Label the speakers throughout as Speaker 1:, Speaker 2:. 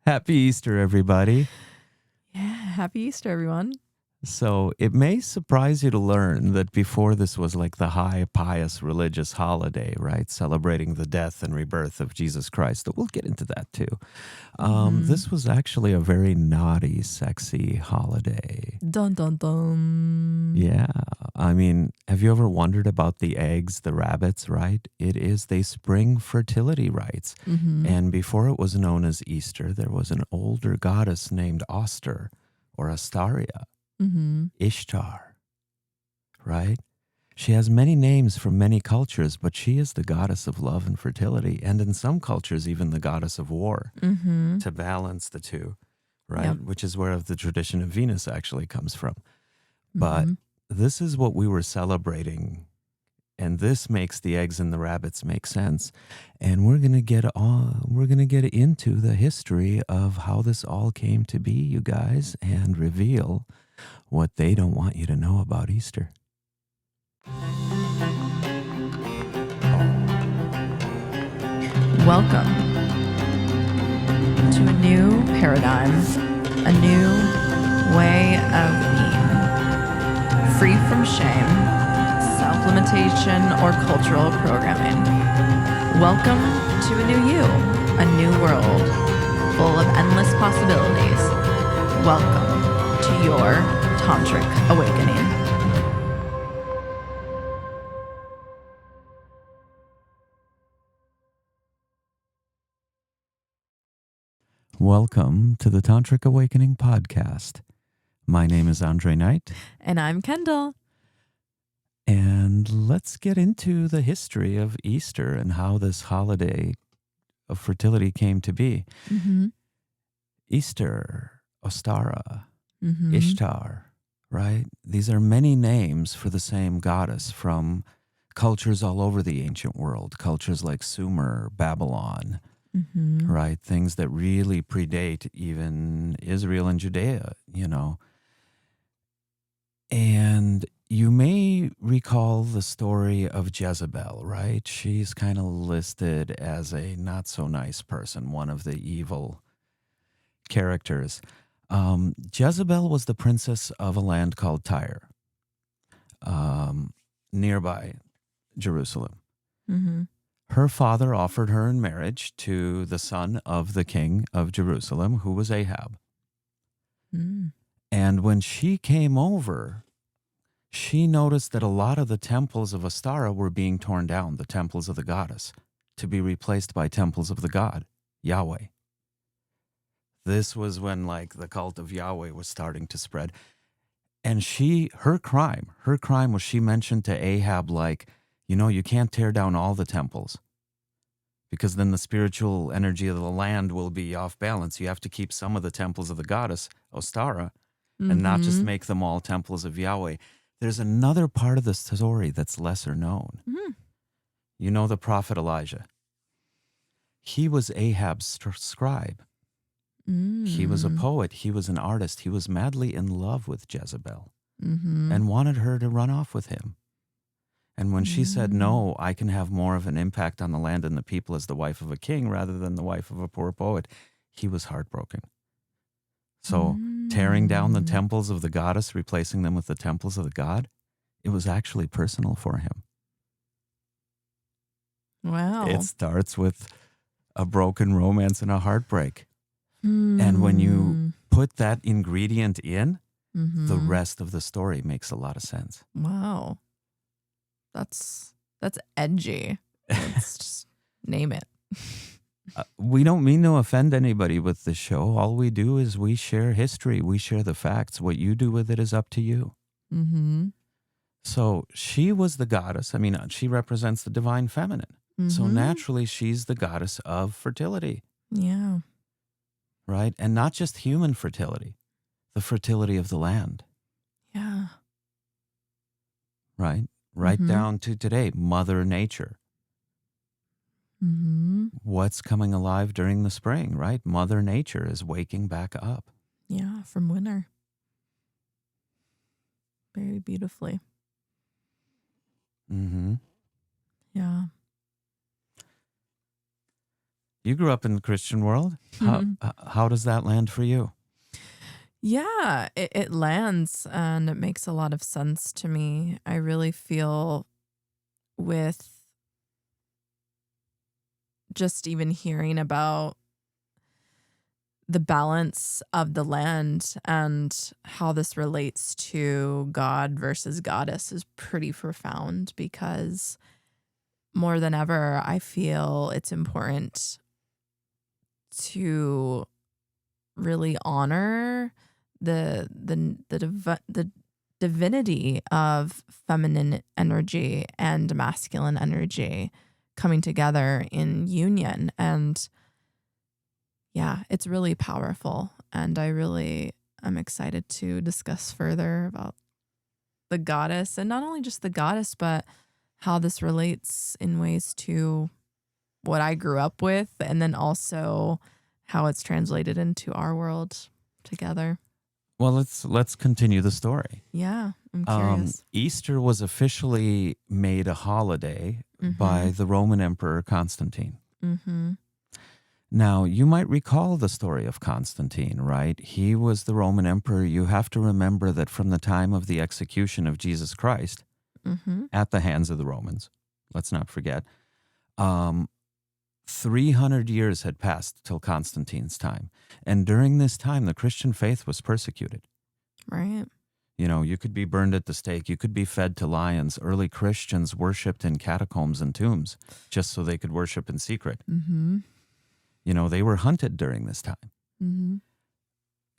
Speaker 1: Happy Easter, everybody.
Speaker 2: Yeah, happy Easter, everyone.
Speaker 1: So it may surprise you to learn that before this was like the high pious religious holiday, right? Celebrating the death and rebirth of Jesus Christ. We'll get into that too. This was actually a very naughty, sexy holiday.
Speaker 2: Dun dun dun.
Speaker 1: Yeah. I mean, have you ever wondered about the eggs, the rabbits, right? They spring fertility rites. And before it was known as Easter, there was an older goddess named Ostara or Astaria. Ishtar, right? She has many names from many cultures, but she is the goddess of love and fertility, and in some cultures, even the goddess of war, to balance the two, right?
Speaker 2: Yep.
Speaker 1: Which is where the tradition of Venus actually comes from. But this is what we were celebrating, and this makes the eggs and the rabbits make sense. And we're gonna get into the history of how this all came to be, you guys, and reveal what they don't want you to know about Easter.
Speaker 2: Welcome to a new paradigm, a new way of being, free from shame, self-limitation, or cultural programming. Welcome to a new you, a new world, full of endless possibilities. Welcome to your Tantric awakening.
Speaker 1: Welcome to the Tantric Awakening podcast. My name is Andre Knight.
Speaker 2: And I'm Kendall.
Speaker 1: And let's get into the history of Easter and how this holiday of fertility came to be. Easter, Ostara, Ishtar, right? These are many names for the same goddess from cultures all over the ancient world, cultures like Sumer, Babylon, right? Things that really predate even Israel and Judea, you know. And you may recall the story of Jezebel, right? She's kind of listed as a not so nice person, one of the evil characters. Jezebel was the princess of a land called Tyre, nearby Jerusalem. Her father offered her in marriage to the son of the king of Jerusalem, who was Ahab. And when she came over, she noticed that a lot of the temples of Ostara were being torn down, the temples of the goddess, to be replaced by temples of the god, Yahweh. This was when like the cult of Yahweh was starting to spread. And her crime was she mentioned to Ahab, like, you know, you can't tear down all the temples because then the spiritual energy of the land will be off balance. You have to keep some of the temples of the goddess, Ostara, and not just make them all temples of Yahweh. There's another part of the story that's lesser known. You know the prophet Elijah. He was Ahab's scribe. He was a poet. He was an artist. He was madly in love with Jezebel and wanted her to run off with him. And when she said, no, I can have more of an impact on the land and the people as the wife of a king rather than the wife of a poor poet, he was heartbroken. So tearing down the temples of the goddess, replacing them with the temples of the god, it was actually personal for him.
Speaker 2: Wow.
Speaker 1: It starts with a broken romance and a heartbreak. And when you put that ingredient in, the rest of the story makes a lot of sense.
Speaker 2: Wow. That's edgy. Let's just name it.
Speaker 1: We don't mean to offend anybody with the show. All we do is we share history. We share the facts. What you do with it is up to you. So she was the goddess. I mean, she represents the divine feminine. So naturally, she's the goddess of fertility.
Speaker 2: Yeah.
Speaker 1: Right? And not just human fertility, the fertility of the land.
Speaker 2: Yeah.
Speaker 1: Right? Right down to today, Mother Nature. What's coming alive during the spring, right? Mother Nature is waking back up.
Speaker 2: Yeah, from winter. Very beautifully.
Speaker 1: Yeah. You grew up in the Christian world. How does that land for you?
Speaker 2: Yeah, it lands and it makes a lot of sense to me. I really feel with just even hearing about the balance of the land and how this relates to God versus goddess is pretty profound, because more than ever, I feel it's important to really honor the divinity of feminine energy and masculine energy coming together in union. And yeah, it's really powerful. And I'm excited to discuss further about the goddess, and not only just the goddess, but how this relates in ways to what I grew up with, and then also how it's translated into our world together.
Speaker 1: Well, let's continue the story.
Speaker 2: Yeah, I'm curious.
Speaker 1: Easter was officially made a holiday by the Roman Emperor Constantine.
Speaker 2: Mm-hmm.
Speaker 1: Now, you might recall the story of Constantine, right? He was the Roman emperor. You have to remember that from the time of the execution of Jesus Christ at the hands of the Romans, let's not forget, 300 years had passed till Constantine's time. And during this time, the Christian faith was persecuted.
Speaker 2: Right.
Speaker 1: You know, you could be burned at the stake. You could be fed to lions. Early Christians worshipped in catacombs and tombs just so they could worship in secret.
Speaker 2: Mm-hmm.
Speaker 1: You know, they were hunted during this time.
Speaker 2: Mm-hmm.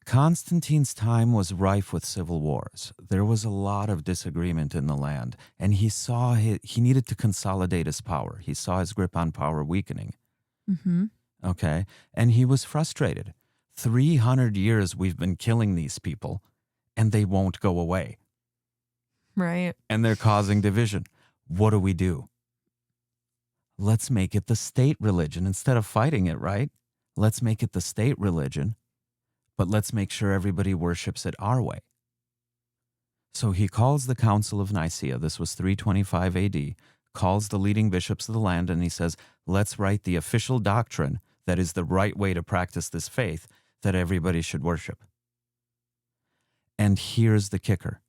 Speaker 1: Constantine's time was rife with civil wars. There was a lot of disagreement in the land, and he saw he needed to consolidate his power. He saw his grip on power weakening.
Speaker 2: Mm-hmm.
Speaker 1: Okay? And he was frustrated. 300 years we've been killing these people, and they won't go away.
Speaker 2: Right.
Speaker 1: And they're causing division. What do we do? Let's make it the state religion instead of fighting it, right? Let's make it the state religion, but let's make sure everybody worships it our way. So he calls the Council of Nicaea, this was 325 AD, calls the leading bishops of the land, and he says, let's write the official doctrine that is the right way to practice this faith that everybody should worship. And here's the kicker.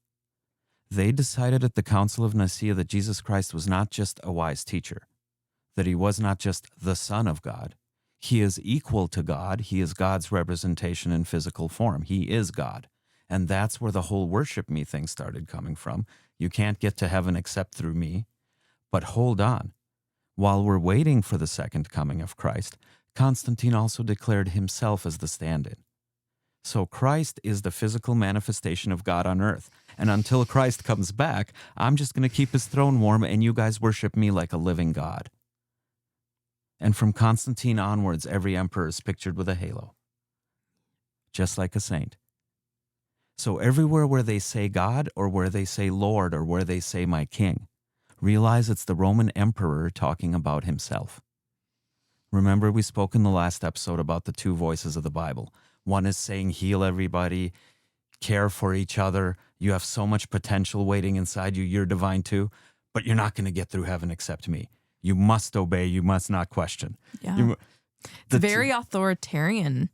Speaker 1: They decided at the Council of Nicaea that Jesus Christ was not just a wise teacher, that he was not just the Son of God. He is equal to God. He is God's representation in physical form. He is God. And that's where the whole worship me thing started coming from. You can't get to heaven except through me. But hold on. While we're waiting for the second coming of Christ, Constantine also declared himself as the stand-in. So Christ is the physical manifestation of God on earth. And until Christ comes back, I'm just going to keep his throne warm, and you guys worship me like a living God. And from Constantine onwards, every emperor is pictured with a halo, just like a saint. So everywhere where they say God, or where they say Lord, or where they say my king, realize it's the Roman emperor talking about himself. Remember, we spoke in the last episode about the two voices of the Bible. One is saying heal everybody, care for each other. You have so much potential waiting inside you. You're divine too, but you're not going to get through heaven except me. You must obey. You must not question.
Speaker 2: Yeah. It's very authoritarian.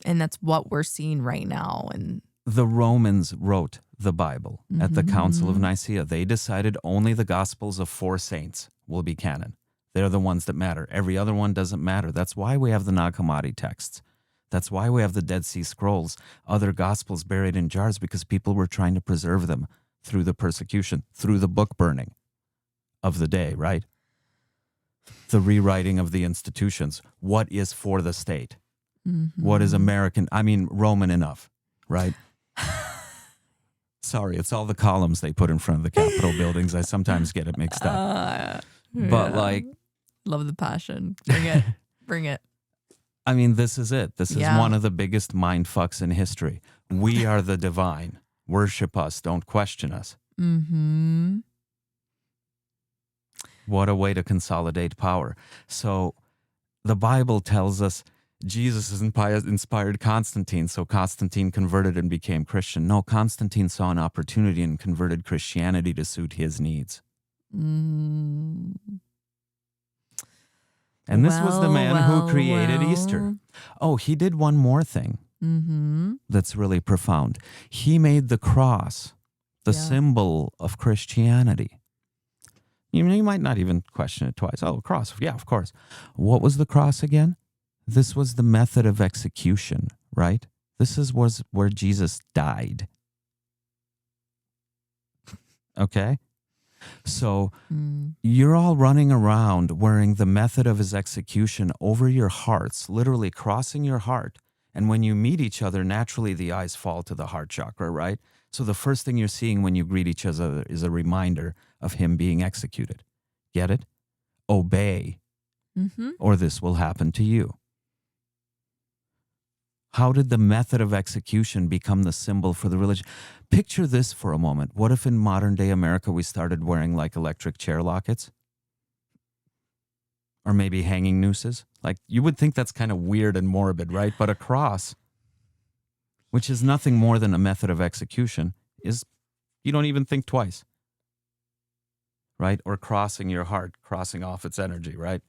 Speaker 2: And that's what we're seeing right now. And
Speaker 1: the Romans wrote the Bible at the Council of Nicaea. They decided only the Gospels of 4 saints will be canon. They're the ones that matter. Every other one doesn't matter. That's why we have the Nag Hammadi texts. That's why we have the Dead Sea Scrolls, other Gospels buried in jars, because people were trying to preserve them through the persecution, through the book burning of the day, right? The rewriting of the institutions. What is for the state? What is American? I mean, Roman enough, right? Sorry, it's all the columns they put in front of the Capitol buildings. I sometimes get it mixed up. But like...
Speaker 2: Love the passion. Bring it. Bring it.
Speaker 1: I mean, this is it. This is one of the biggest mind fucks in history. We are the divine. Worship us. Don't question us.
Speaker 2: Mm-hmm.
Speaker 1: What a way to consolidate power. So the Bible tells us Jesus inspired Constantine, so Constantine converted and became Christian. No, Constantine saw an opportunity and converted Christianity to suit his needs. And this was the man who created
Speaker 2: well.
Speaker 1: Easter. Oh, he did one more thing that's really profound. He made the cross the symbol of Christianity. You might not even question it twice. Oh, cross. Yeah, of course. What was the cross again? This was the method of execution, right? Was where Jesus died. Okay? So you're all running around wearing the method of his execution over your hearts, literally crossing your heart. And when you meet each other, naturally the eyes fall to the heart chakra, right? So the first thing you're seeing when you greet each other is a reminder of him being executed. Get it? Obey, or this will happen to you. How did the method of execution become the symbol for the religion? Picture this for a moment. What if in modern day America we started wearing like electric chair lockets? Or maybe hanging nooses? Like, you would think that's kind of weird and morbid, right? But a cross, which is nothing more than a method of execution, is, you don't even think twice, right? Or crossing your heart, crossing off its energy, right?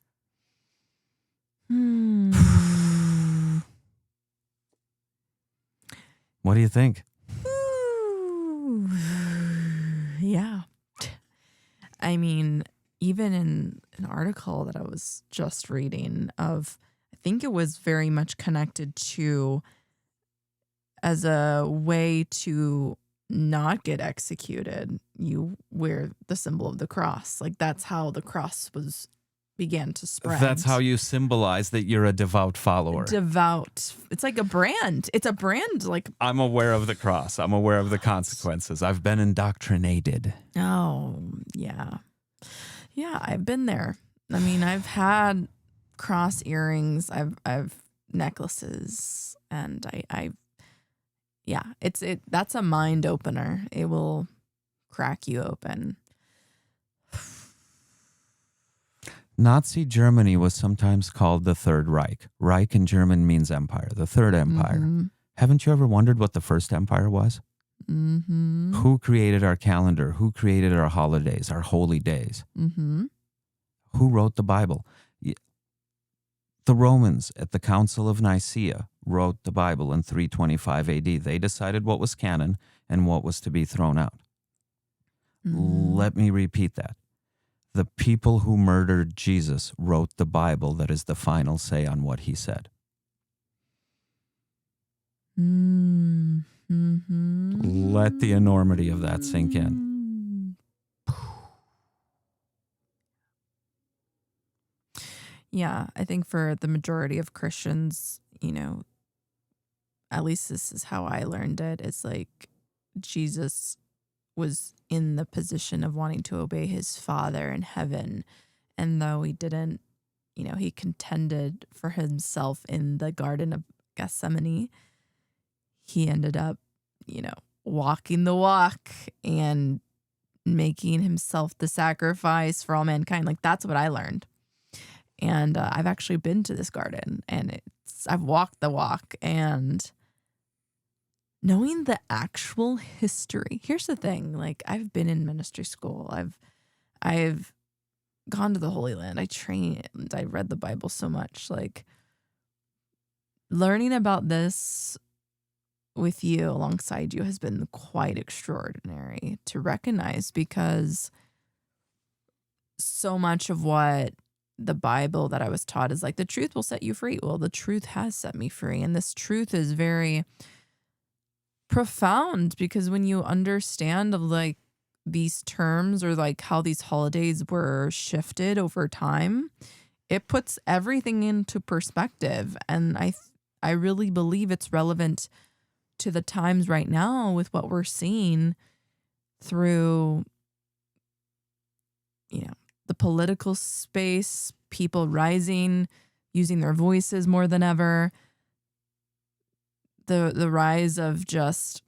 Speaker 1: What do you think?
Speaker 2: Yeah. I mean, even in an article that I was just reading of, I think it was very much connected to as a way to not get executed, you wear the symbol of the cross. Like, that's how the cross began to spread.
Speaker 1: That's how you symbolize that you're a devout follower.
Speaker 2: Devout. It's like a brand. It's a brand. Like,
Speaker 1: I'm aware of the cross. I'm aware of the consequences. I've been indoctrinated.
Speaker 2: Oh, yeah. Yeah, I've been there. I mean, I've had cross earrings. I've necklaces, and that's a mind opener. It will crack you open.
Speaker 1: Nazi Germany was sometimes called the Third Reich. Reich in German means empire, the Third Empire. Haven't you ever wondered what the First Empire was? Who created our calendar? Who created our holidays, our holy days? Who wrote the Bible? The Romans at the Council of Nicaea wrote the Bible in 325 AD. They decided what was canon and what was to be thrown out. Let me repeat that. The people who murdered Jesus wrote the Bible that is the final say on what he said. Let the enormity of that sink in.
Speaker 2: Yeah, I think for the majority of Christians, at least this is how I learned it. It's like Jesus was in the position of wanting to obey his Father in heaven. And though he didn't, he contended for himself in the Garden of Gethsemane, he ended up, walking the walk and making himself the sacrifice for all mankind. Like, that's what I learned. And I've actually been to this garden, and I've walked the walk, and knowing the actual history. Here's the thing, like, I've been in ministry school. I've gone to the Holy Land. I trained. I read the Bible so much. Like, learning about this with you, alongside you, has been quite extraordinary to recognize, because so much of what the Bible that I was taught is like, the truth will set you free. Well, the truth has set me free. And this truth is very profound, because when you understand of like these terms, or like how these holidays were shifted over time, it puts everything into perspective. And I really believe it's relevant to the times right now with what we're seeing through, the political space, people rising, using their voices more than ever, the rise of just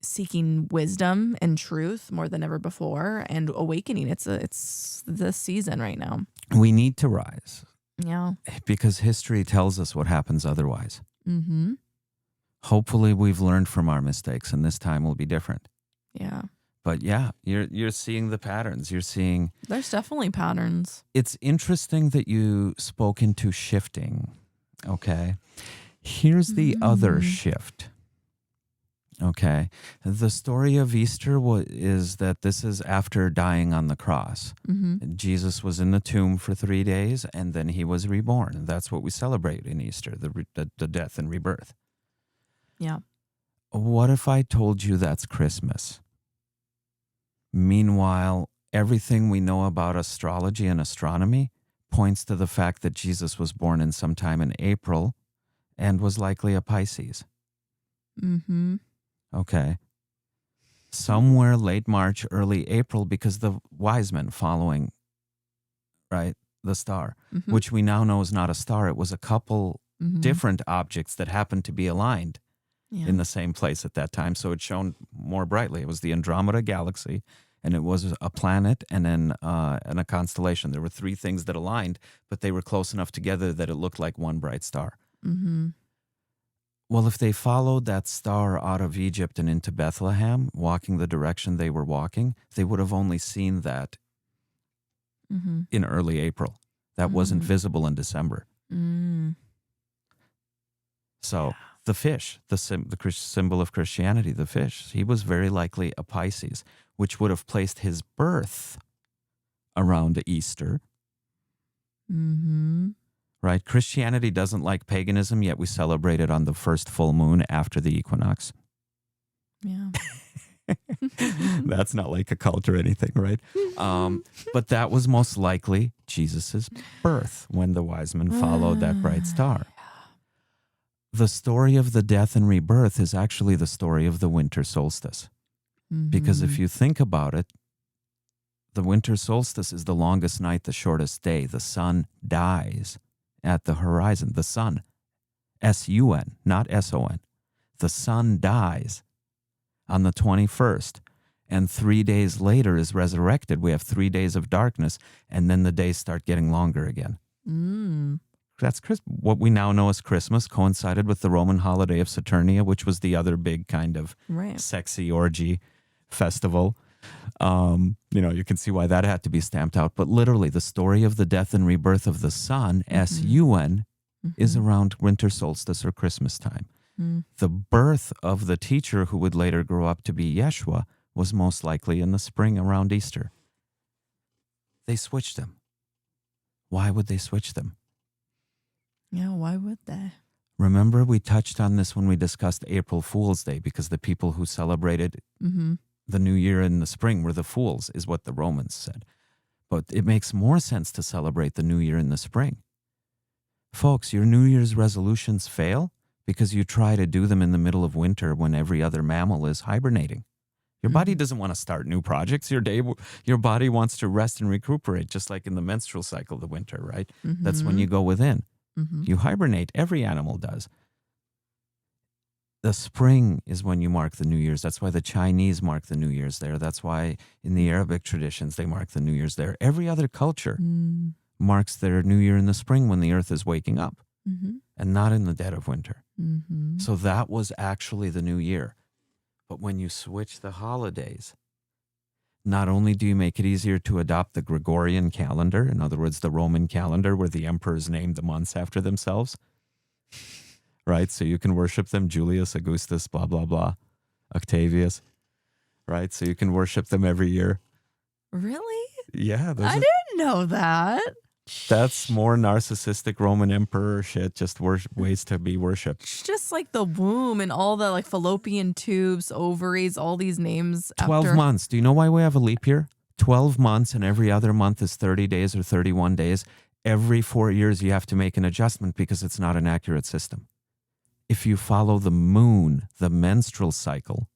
Speaker 2: seeking wisdom and truth more than ever before, and awakening. It's this season right now.
Speaker 1: We need to rise.
Speaker 2: Yeah.
Speaker 1: Because history tells us what happens otherwise. Hopefully we've learned from our mistakes, and this time will be different.
Speaker 2: Yeah.
Speaker 1: But yeah, you're seeing the patterns. You're seeing.
Speaker 2: There's definitely patterns.
Speaker 1: It's interesting that you spoke into shifting. Okay. Here's the other shift. Okay. The story of Easter is that this is after dying on the cross. Jesus was in the tomb for 3 days and then he was reborn. That's what we celebrate in Easter, the death and rebirth.
Speaker 2: Yeah.
Speaker 1: What if I told you that's Christmas? Meanwhile, everything we know about astrology and astronomy points to the fact that Jesus was born in sometime in April and was likely a Pisces. Okay. Somewhere late March, early April, because the wise men following, right, the star, which we now know is not a star. It was a couple different objects that happened to be aligned in the same place at that time. So it shone more brightly. It was the Andromeda galaxy, and it was a planet and then and a constellation. There were 3 things that aligned, but they were close enough together that it looked like one bright star. Well, if they followed that star out of Egypt and into Bethlehem, walking the direction they were walking, they would have only seen that in early April. That wasn't visible in December. So the fish, the symbol of Christianity, the fish, he was very likely a Pisces, which would have placed his birth around Easter. Right? Christianity doesn't like paganism, yet we celebrate it on the first full moon after the equinox.
Speaker 2: Yeah.
Speaker 1: That's not like a cult or anything, right? But that was most likely Jesus's birth when the wise men followed that bright star. The story of the death and rebirth is actually the story of the winter solstice. Because if you think about it, the winter solstice is the longest night, the shortest day. The sun dies at the horizon. The sun, S-U-N, not S-O-N. The sun dies on the 21st, and 3 days later is resurrected. We have 3 days of darkness, and then the days start getting longer again. That's what we now know as Christmas, coincided with the Roman holiday of Saturnia, which was the other big kind of sexy orgy festival. You can see why that had to be stamped out. But literally, the story of the death and rebirth of the sun, S-U-N, is around winter solstice or Christmas time. The birth of the teacher who would later grow up to be Yeshua was most likely in the spring around Easter. They switched them. Why would they switch them?
Speaker 2: Yeah, why would they?
Speaker 1: Remember, we touched on this when we discussed April Fool's Day, because the people who celebrated the New Year in the spring were the fools, is what the Romans said. But it makes more sense to celebrate the New Year in the spring. Folks, your New Year's resolutions fail because you try to do them in the middle of winter when every other mammal is hibernating. Your body doesn't want to start new projects. Your body wants to rest and recuperate, just like in the menstrual cycle, the winter, right? That's when you go within. You hibernate. Every animal does. The spring is when you mark the New Year's. That's why the Chinese mark the New Year's there. That's why in the Arabic traditions, they mark the New Year's there. Every other culture marks their New Year in the spring when the earth is waking up and not in the dead of winter. So that was actually the New Year. But when you switch the holidays, not only do you make it easier to adopt the Gregorian calendar, in other words, the Roman calendar where the emperors named the months after themselves, right? So you can worship them, Julius, Augustus, blah, blah, blah, Octavius, right? So you can worship them every year.
Speaker 2: Really?
Speaker 1: Yeah.
Speaker 2: I didn't know that.
Speaker 1: That's more narcissistic Roman emperor shit, just ways to be worshipped.
Speaker 2: It's just like the womb and all the like fallopian tubes, ovaries, all these names.
Speaker 1: 12 months. Do you know why we have a leap year? 12 months and every other month is 30 days or 31 days. Every 4 years you have to make an adjustment because it's not an accurate system. If you follow the moon, the menstrual cycle,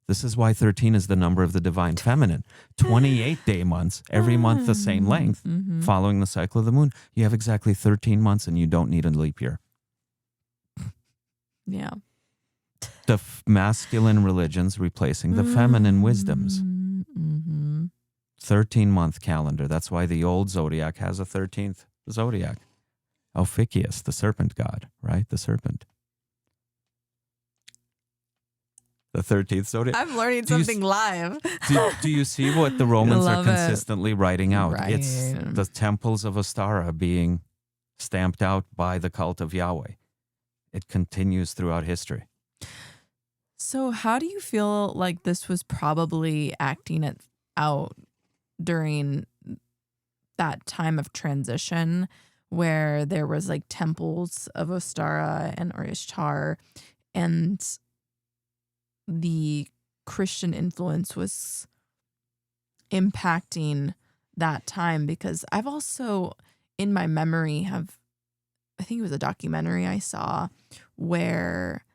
Speaker 1: this is why 13 is the number of the divine feminine. 28-day months, every month the same length, following the cycle of the moon. You have exactly 13 months and you don't need a leap year.
Speaker 2: Yeah.
Speaker 1: The masculine religions replacing the feminine wisdoms. 13-month calendar. That's why the old zodiac has a 13th zodiac. 𝗷𝗚𝗪𝗔, the serpent god, right? The serpent. The 13th zodiac.
Speaker 2: I'm learning something live.
Speaker 1: Do you see what the Romans are
Speaker 2: Love it.
Speaker 1: consistently writing out?
Speaker 2: Right.
Speaker 1: It's the temples of Ostara being stamped out by the cult of Yahweh. It continues throughout history.
Speaker 2: So how do you feel like this was probably acting it out during that time of transition where there was like temples of Ostara and or Ishtar, and the Christian influence was impacting that time? Because I've also in my memory I think it was a documentary I saw where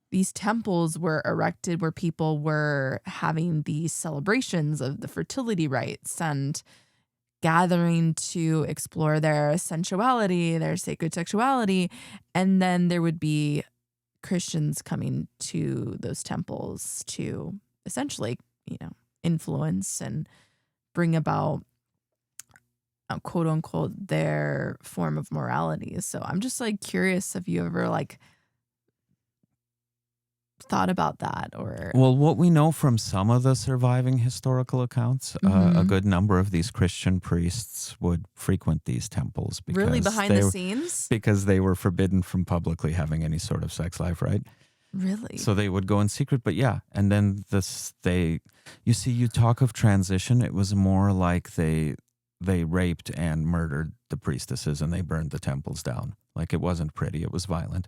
Speaker 2: these temples were erected where people were having these celebrations of the fertility rites and gathering to explore their sensuality, their sacred sexuality. And then there would be Christians coming to those temples to essentially, influence and bring about, quote unquote, their form of morality. So I'm just like curious if you ever like thought about that or
Speaker 1: Well, what we know from some of the surviving historical accounts, a good number of these Christian priests would frequent these temples because
Speaker 2: really behind the scenes,
Speaker 1: because they were forbidden from publicly having any sort of sex life, right?
Speaker 2: Really?
Speaker 1: So they would go in secret, but yeah. And then you see, you talk of transition, it was more like they raped and murdered the priestesses and they burned the temples down. Like it wasn't pretty, it was violent.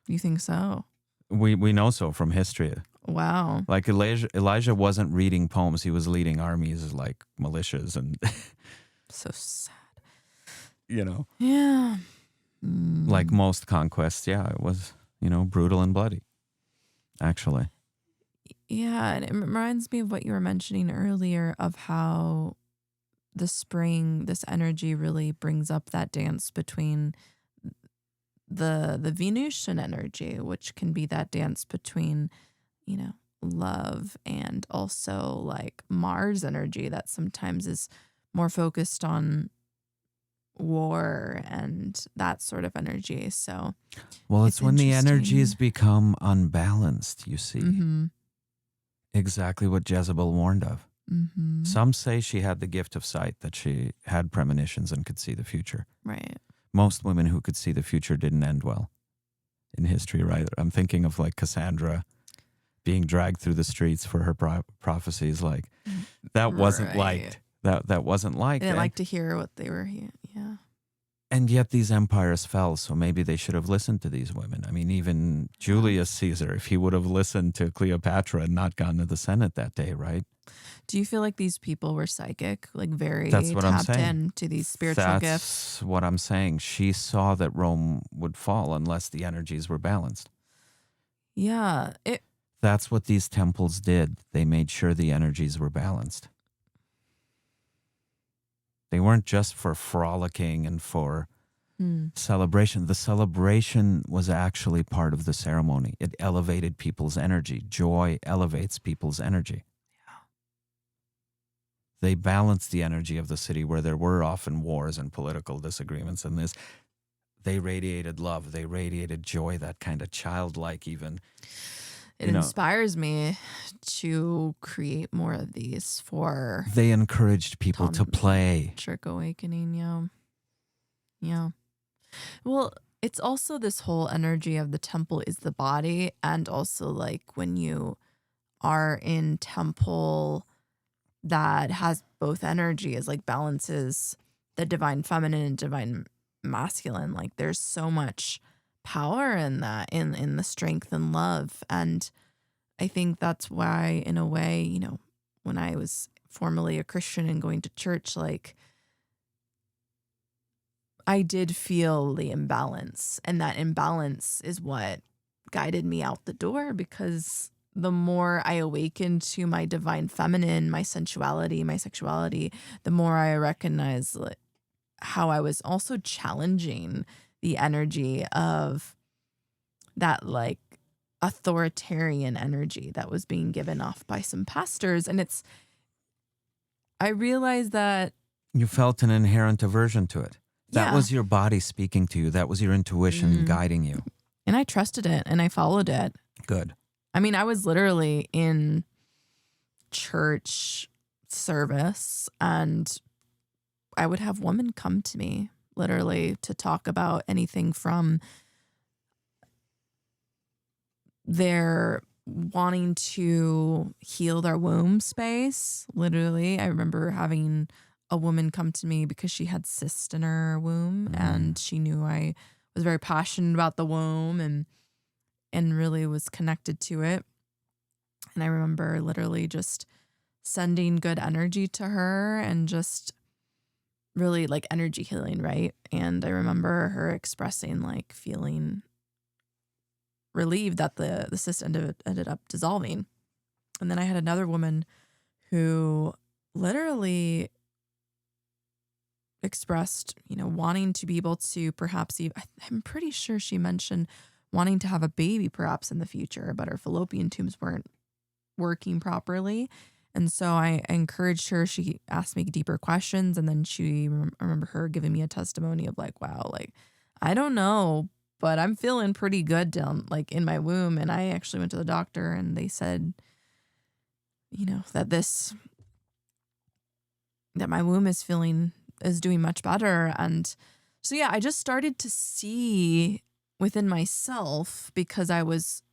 Speaker 2: You think so?
Speaker 1: We know so from history.
Speaker 2: Wow.
Speaker 1: Like Elijah wasn't reading poems, he was leading armies like militias and
Speaker 2: so sad.
Speaker 1: Yeah. Like most conquests, yeah, it was, brutal and bloody, actually.
Speaker 2: Yeah, and it reminds me of what you were mentioning earlier of how the spring, this energy really brings up that dance between the Venusian energy, which can be that dance between, love, and also like Mars energy that sometimes is more focused on war and that sort of energy. So,
Speaker 1: well, it's when the energies become unbalanced, you see.
Speaker 2: Mm-hmm.
Speaker 1: Exactly what Jezebel warned of.
Speaker 2: Mm-hmm.
Speaker 1: Some say she had the gift of sight, that she had premonitions and could see the future.
Speaker 2: Right.
Speaker 1: Most women who could see the future didn't end well in history, right? I'm thinking of like Cassandra being dragged through the streets for her prophecies. Like that wasn't liked. That wasn't liked.
Speaker 2: They didn't like to hear what they were hearing. Yeah.
Speaker 1: And yet these empires fell, so maybe they should have listened to these women. I mean, even Julius Caesar, if he would have listened to Cleopatra and not gone to the Senate that day, right?
Speaker 2: Do you feel like these people were psychic, like very
Speaker 1: That's what
Speaker 2: tapped
Speaker 1: I'm saying.
Speaker 2: into these spiritual gifts?
Speaker 1: That's what I'm saying. She saw that Rome would fall unless the energies were balanced.
Speaker 2: Yeah.
Speaker 1: That's what these temples did. They made sure the energies were balanced. They weren't just for frolicking and for celebration. The celebration was actually part of the ceremony. It elevated people's energy. Joy elevates people's energy. They balanced the energy of the city where there were often wars and political disagreements and this. They radiated love. They radiated joy, that kind of childlike even.
Speaker 2: It inspires me to create more of these for...
Speaker 1: They encouraged people to play.
Speaker 2: Tantric awakening, yeah. Yeah. Well, it's also this whole energy of the temple is the body, and also like when you are in temple that has both energies, like balances the divine feminine and divine masculine. Like there's so much power in that, in the strength and love. And I think that's why, in a way, when I was formerly a Christian and going to church, like I did feel the imbalance, and that imbalance is what guided me out the door, because the more I awakened to my divine feminine, my sensuality, my sexuality, the more I recognized how I was also challenging the energy of that like authoritarian energy that was being given off by some pastors. And I realized that
Speaker 1: you felt an inherent aversion to it. That was your body speaking to you. That was your intuition guiding you.
Speaker 2: And I trusted it and I followed it.
Speaker 1: Good.
Speaker 2: I mean, I was literally in church service and I would have women come to me literally to talk about anything from their wanting to heal their womb space. Literally, I remember having a woman come to me because she had cysts in her womb and she knew I was very passionate about the womb and really was connected to it. And I remember literally just sending good energy to her and just really like energy healing, right? And I remember her expressing like feeling relieved that the cyst ended up dissolving. And then I had another woman who literally expressed, wanting to be able to perhaps I'm pretty sure she mentioned wanting to have a baby perhaps in the future, but her fallopian tubes weren't working properly. And so I encouraged her. She asked me deeper questions. And then I remember her giving me a testimony of like, wow, like, I don't know, but I'm feeling pretty good down like in my womb. And I actually went to the doctor and they said, that my womb is doing much better. And so, yeah, I just started to see within myself, because I was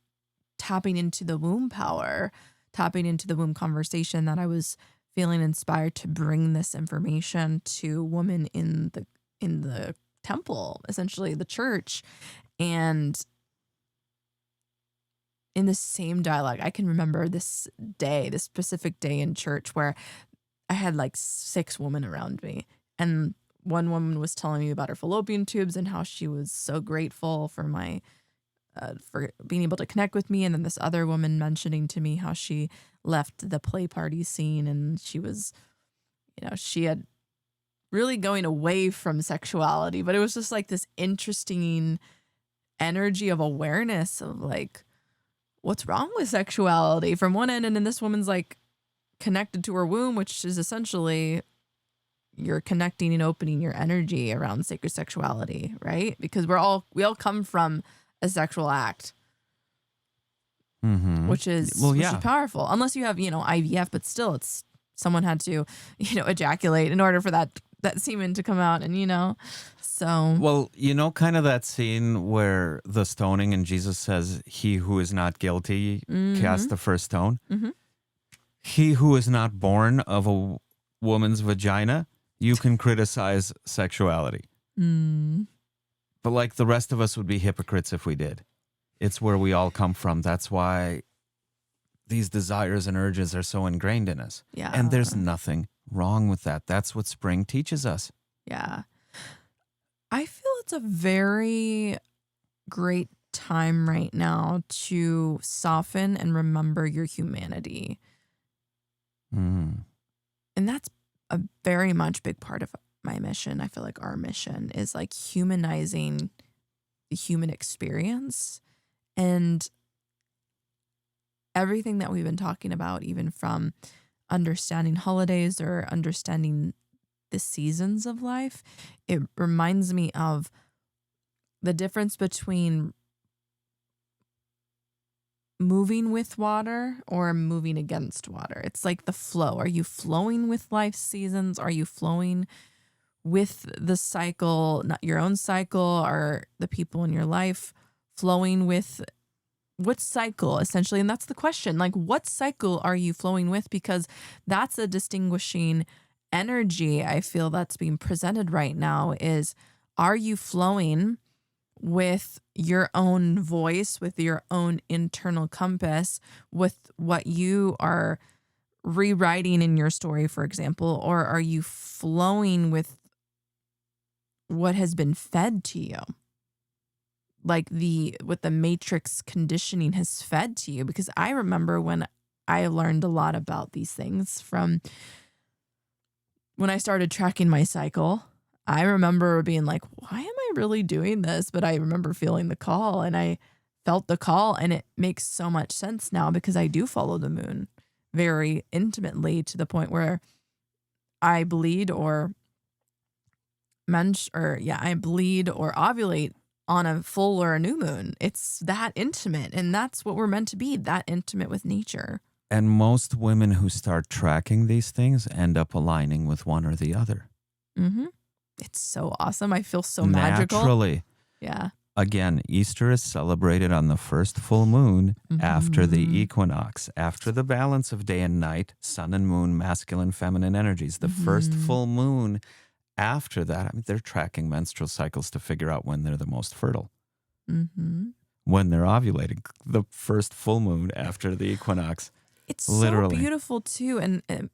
Speaker 2: tapping into the womb power, tapping into the womb conversation, that I was feeling inspired to bring this information to women in the temple, essentially the church. And in the same dialogue, I can remember this specific day in church where I had like 6 women around me. And one woman was telling me about her fallopian tubes and how she was so grateful for for being able to connect with me. And then this other woman mentioning to me how she left the play party scene and she was, she had really going away from sexuality, but it was just like this interesting energy of awareness of like, what's wrong with sexuality from one end. And then this woman's like connected to her womb, which is essentially you're connecting and opening your energy around sacred sexuality, right? Because we all come from a sexual act, which is powerful. Unless you have, IVF, but still, it's someone had to, ejaculate in order for that semen to come out, and so.
Speaker 1: Well, kind of that scene where the stoning and Jesus says, "He who is not guilty cast the first stone." Mm-hmm. He who is not born of a woman's vagina, you can criticize sexuality. But like the rest of us would be hypocrites if we did. It's where we all come from. That's why these desires and urges are so ingrained in us.
Speaker 2: Yeah.
Speaker 1: And there's nothing wrong with that. That's what spring teaches us.
Speaker 2: Yeah. I feel it's a very great time right now to soften and remember your humanity. And that's a very much big part of my mission. I feel like our mission is like humanizing the human experience and everything that we've been talking about, even from understanding holidays or understanding the seasons of life. It reminds me of the difference between moving with water or moving against water. It's like the flow. Are you flowing with life seasons? Are you flowing with the cycle, not your own cycle, or the people in your life flowing with what cycle, essentially? And that's the question. Like, what cycle are you flowing with? Because that's a distinguishing energy I feel that's being presented right now is, are you flowing with your own voice, with your own internal compass, with what you are rewriting in your story, for example, or are you flowing with what has been fed to you? Like what the matrix conditioning has fed to you. Because I remember when I learned a lot about these things from when I started tracking my cycle. I remember being like, why am I really doing this? But I remember feeling the call, and I felt the call, and it makes so much sense now because I do follow the moon very intimately to the point where I bleed or I bleed or ovulate on a full or a new moon. It's that intimate, and that's what we're meant to be, that intimate with nature.
Speaker 1: And most women who start tracking these things end up aligning with one or the other.
Speaker 2: Mm-hmm. It's so awesome. I feel so magical.
Speaker 1: Naturally.
Speaker 2: Yeah.
Speaker 1: Again, Easter is celebrated on the first full moon after the equinox, after the balance of day and night, sun and moon, masculine, feminine energies. The first full moon after that, I mean, they're tracking menstrual cycles to figure out when they're the most fertile. When they're ovulating, the first full moon after the equinox.
Speaker 2: It's
Speaker 1: literally
Speaker 2: so beautiful too. And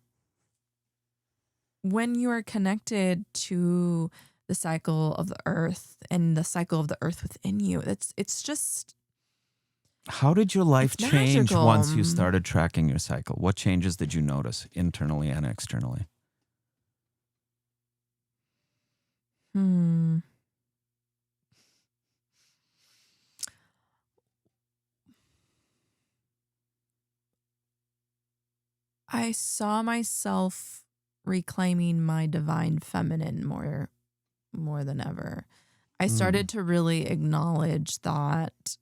Speaker 2: when you are connected to the cycle of the earth and the cycle of the earth within you, it's just...
Speaker 1: How did your life
Speaker 2: It's
Speaker 1: change
Speaker 2: magical.
Speaker 1: once you started tracking your cycle? What changes did you notice internally and externally?
Speaker 2: I saw myself reclaiming my divine feminine more than ever. I started to really acknowledge that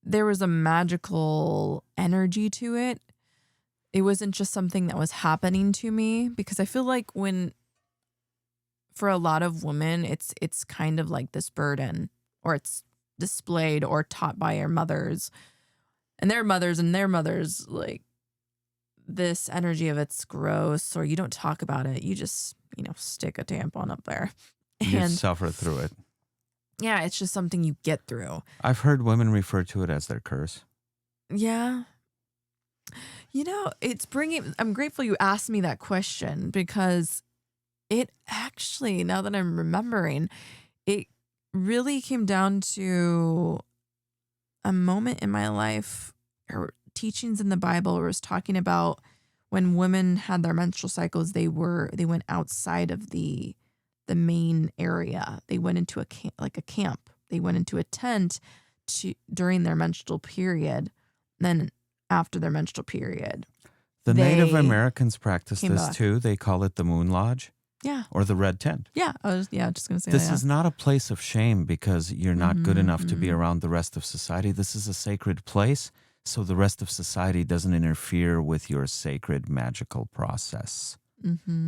Speaker 2: there was a magical energy to it. It wasn't just something that was happening to me, because I feel like for a lot of women, it's kind of like this burden, or it's displayed or taught by our mothers and their mothers, like, this energy of it's gross, or you don't talk about it. You just, stick a tampon up there.
Speaker 1: You suffer through it.
Speaker 2: Yeah, it's just something you get through.
Speaker 1: I've heard women refer to it as their curse.
Speaker 2: Yeah. I'm grateful you asked me that question, because it actually, now that I'm remembering, it really came down to a moment in my life, or teachings in the Bible, where it was talking about when women had their menstrual cycles, they went outside of the main area. They went into a camp. They went into a tent during their menstrual period. Then after their menstrual period,
Speaker 1: the Native Americans practice this
Speaker 2: back.
Speaker 1: too. They call it the moon lodge.
Speaker 2: Yeah.
Speaker 1: Or the red tent.
Speaker 2: Yeah. I was just going to say
Speaker 1: this
Speaker 2: that.
Speaker 1: is not a place of shame because you're not good enough to be around the rest of society. This is a sacred place, so the rest of society doesn't interfere with your sacred magical process.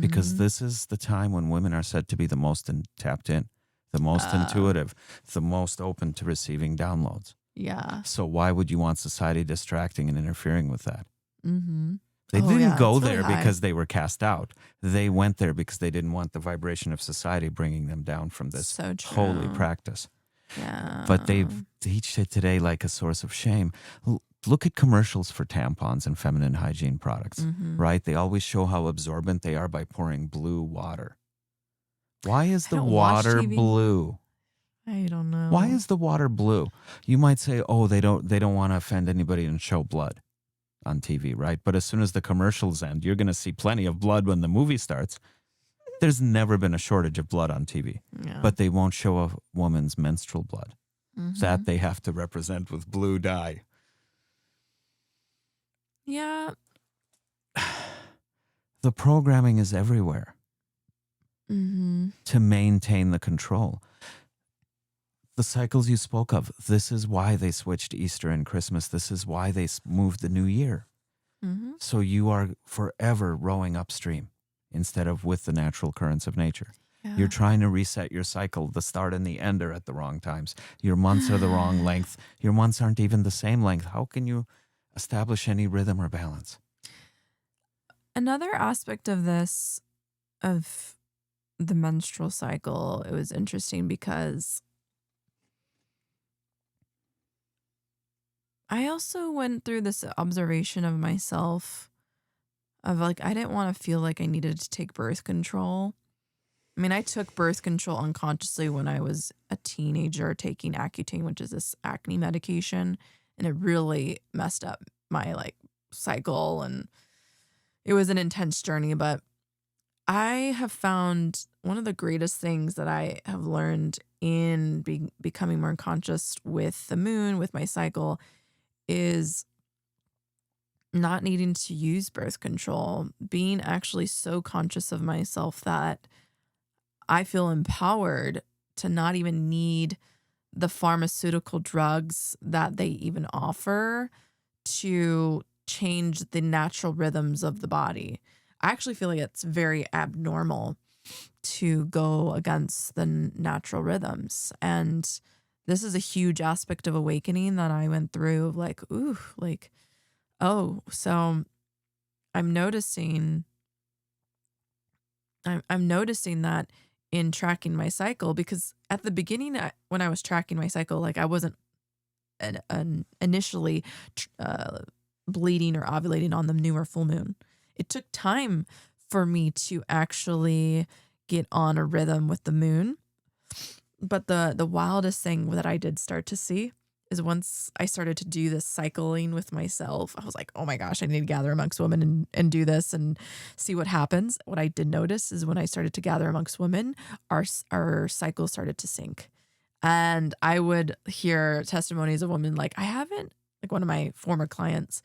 Speaker 1: Because this is the time when women are said to be the most tapped in, the most intuitive, the most open to receiving downloads.
Speaker 2: Yeah.
Speaker 1: So why would you want society distracting and interfering with that? They didn't go there because they were cast out. They went there because they didn't want the vibration of society bringing them down from this holy practice.
Speaker 2: Yeah.
Speaker 1: But they teach it today like a source of shame. Look at commercials for tampons and feminine hygiene products, right? They always show how absorbent they are by pouring blue water. Why is the water blue?
Speaker 2: I don't know.
Speaker 1: Why is the water blue? You might say, oh, they don't want to offend anybody and show blood on TV, right? But as soon as the commercials end, you're going to see plenty of blood when the movie starts. There's never been a shortage of blood on TV, but they won't show a woman's menstrual blood. That they have to represent with blue dye.
Speaker 2: Yeah.
Speaker 1: The programming is everywhere to maintain the control. The cycles you spoke of, this is why they switched Easter and Christmas. This is why they moved the new year. So you are forever rowing upstream instead of with the natural currents of nature. Yeah. You're trying to reset your cycle. The start and the end are at the wrong times. Your months are the wrong length. Your months aren't even the same length. How can you establish any rhythm or balance?
Speaker 2: Another aspect of this, of the menstrual cycle, it was interesting because I also went through this observation of myself of like, I didn't want to feel like I needed to take birth control. I mean, I took birth control unconsciously when I was a teenager taking Accutane, which is this acne medication. And it really messed up my cycle, and it was an intense journey. But I have found one of the greatest things that I have learned in becoming more conscious with the moon, with my cycle, is not needing to use birth control, being actually so conscious of myself that I feel empowered to not even need the pharmaceutical drugs that they even offer to change the natural rhythms of the body. I actually feel like it's very abnormal to go against the natural rhythms. And this is a huge aspect of awakening that I went through, like, ooh, like, oh, so I'm noticing that in tracking my cycle, because at the beginning, when I was tracking my cycle, like I wasn't initially bleeding or ovulating on the new or full moon. It took time for me to actually get on a rhythm with the moon. But the wildest thing that I did start to see is once I started to do this cycling with myself, I was like, oh my gosh, I need to gather amongst women and do this and see what happens. What I did notice is when I started to gather amongst women, our cycles started to sync. And I would hear testimonies of women like, like one of my former clients,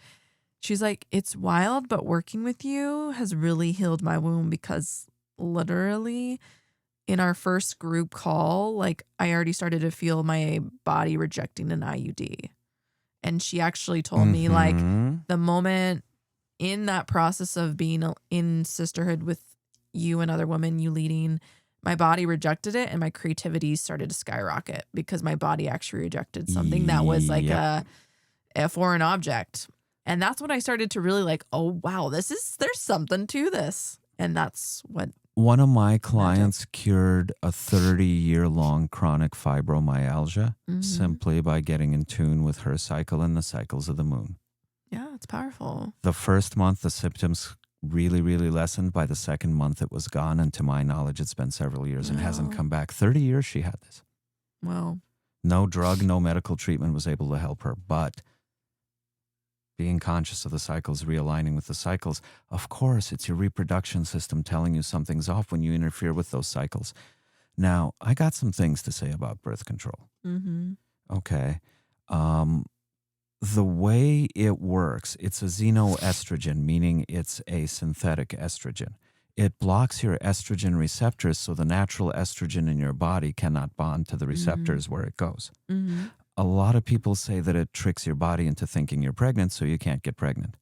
Speaker 2: she's like, it's wild, but working with you has really healed my womb, because literally in our first group call, like I already started to feel my body rejecting an IUD. And she actually told me, like, the moment in that process of being in sisterhood with you and other women, you leading, my body rejected it and my creativity started to skyrocket because my body actually rejected something that was like a foreign object. And that's when I started to really like, oh, wow, there's something to this. And that's what.
Speaker 1: One of my clients cured a 30-year-long chronic fibromyalgia simply by getting in tune with her cycle and the cycles of the moon.
Speaker 2: Yeah, it's powerful.
Speaker 1: The first month, the symptoms really, really lessened. By the second month, it was gone. And to my knowledge, it's been several years and hasn't come back. 30 years she had this.
Speaker 2: Wow.
Speaker 1: No drug, no medical treatment was able to help her. But being conscious of the cycles, realigning with the cycles, of course, it's your reproduction system telling you something's off when you interfere with those cycles. Now, I got some things to say about birth control. Okay. The way it works, it's a xenoestrogen, meaning it's a synthetic estrogen. It blocks your estrogen receptors, so the natural estrogen in your body cannot bond to the receptors where it goes. A lot of people say that it tricks your body into thinking you're pregnant, so you can't get pregnant.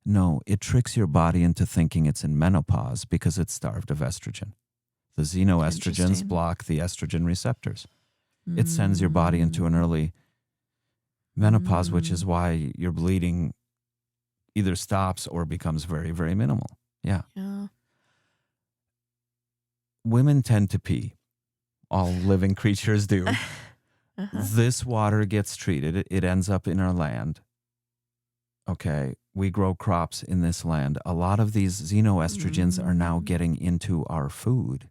Speaker 1: No, it tricks your body into thinking it's in menopause because it's starved of estrogen. The xenoestrogens block the estrogen receptors. It sends your body into an early menopause, which is why your bleeding either stops or becomes very, very minimal. Yeah. Women tend to pee. All living creatures do. This water gets treated. It ends up in our land. Okay. We grow crops in this land. A lot of these xenoestrogens are now getting into our food.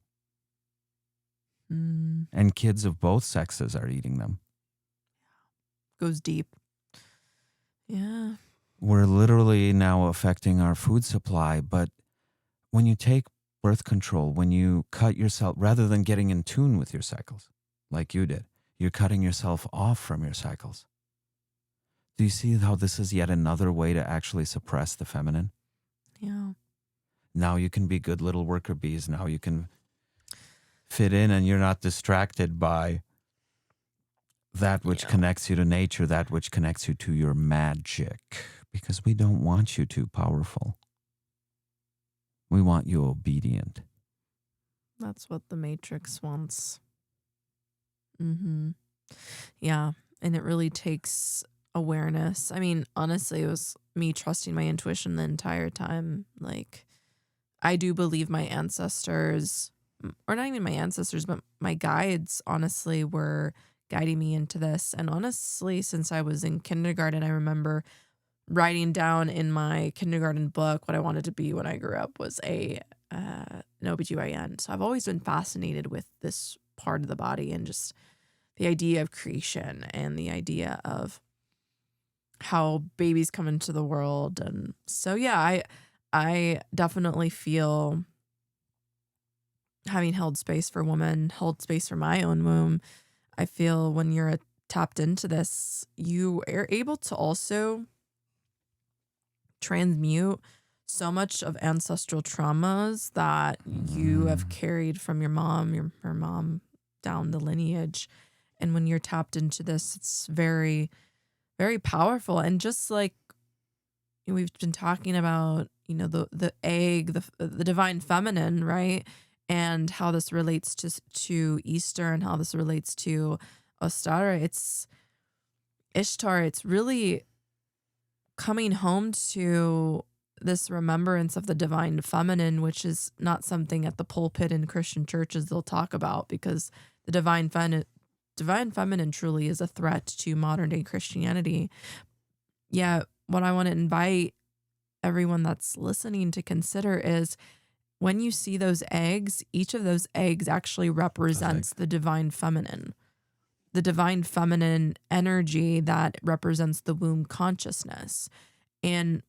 Speaker 1: And kids of both sexes are eating them.
Speaker 2: Goes deep. Yeah.
Speaker 1: We're literally now affecting our food supply. But when you take birth control, when you cut yourself, rather than getting in tune with your cycles, like you did, you're cutting yourself off from your cycles. Do you see how this is yet another way to actually suppress the feminine?
Speaker 2: Yeah.
Speaker 1: Now you can be good little worker bees. Now you can fit in and you're not distracted by that which connects you to nature, that which connects you to your magic, because we don't want you too powerful. We want you obedient.
Speaker 2: That's what the Matrix wants. Yeah. And it really takes awareness. I mean, honestly, it was me trusting my intuition the entire time. Like, I do believe my ancestors, or not even my ancestors, but my guides, honestly, were guiding me into this. And honestly, since I was in kindergarten, I remember writing down in my kindergarten book what I wanted to be when I grew up was an OBGYN. So I've always been fascinated with this part of the body and just the idea of creation and the idea of how babies come into the world. And so, yeah, I definitely feel, having held space for women, held space for my own womb, I feel when you're tapped into this, you are able to also transmute so much of ancestral traumas that you have carried from your mom, her mom down the lineage. And when you're tapped into this, it's very, very powerful. And just like we've been talking about, the egg, the divine feminine, right? And how this relates to Easter and how this relates to Ostara. It's Ishtar. It's really coming home to this remembrance of the divine feminine, which is not something at the pulpit in Christian churches they'll talk about, because the divine feminine truly is a threat to modern day Christianity. Yeah, what I want to invite everyone that's listening to consider is, when you see those eggs, each of those eggs actually represents the divine feminine energy that represents the womb consciousness. And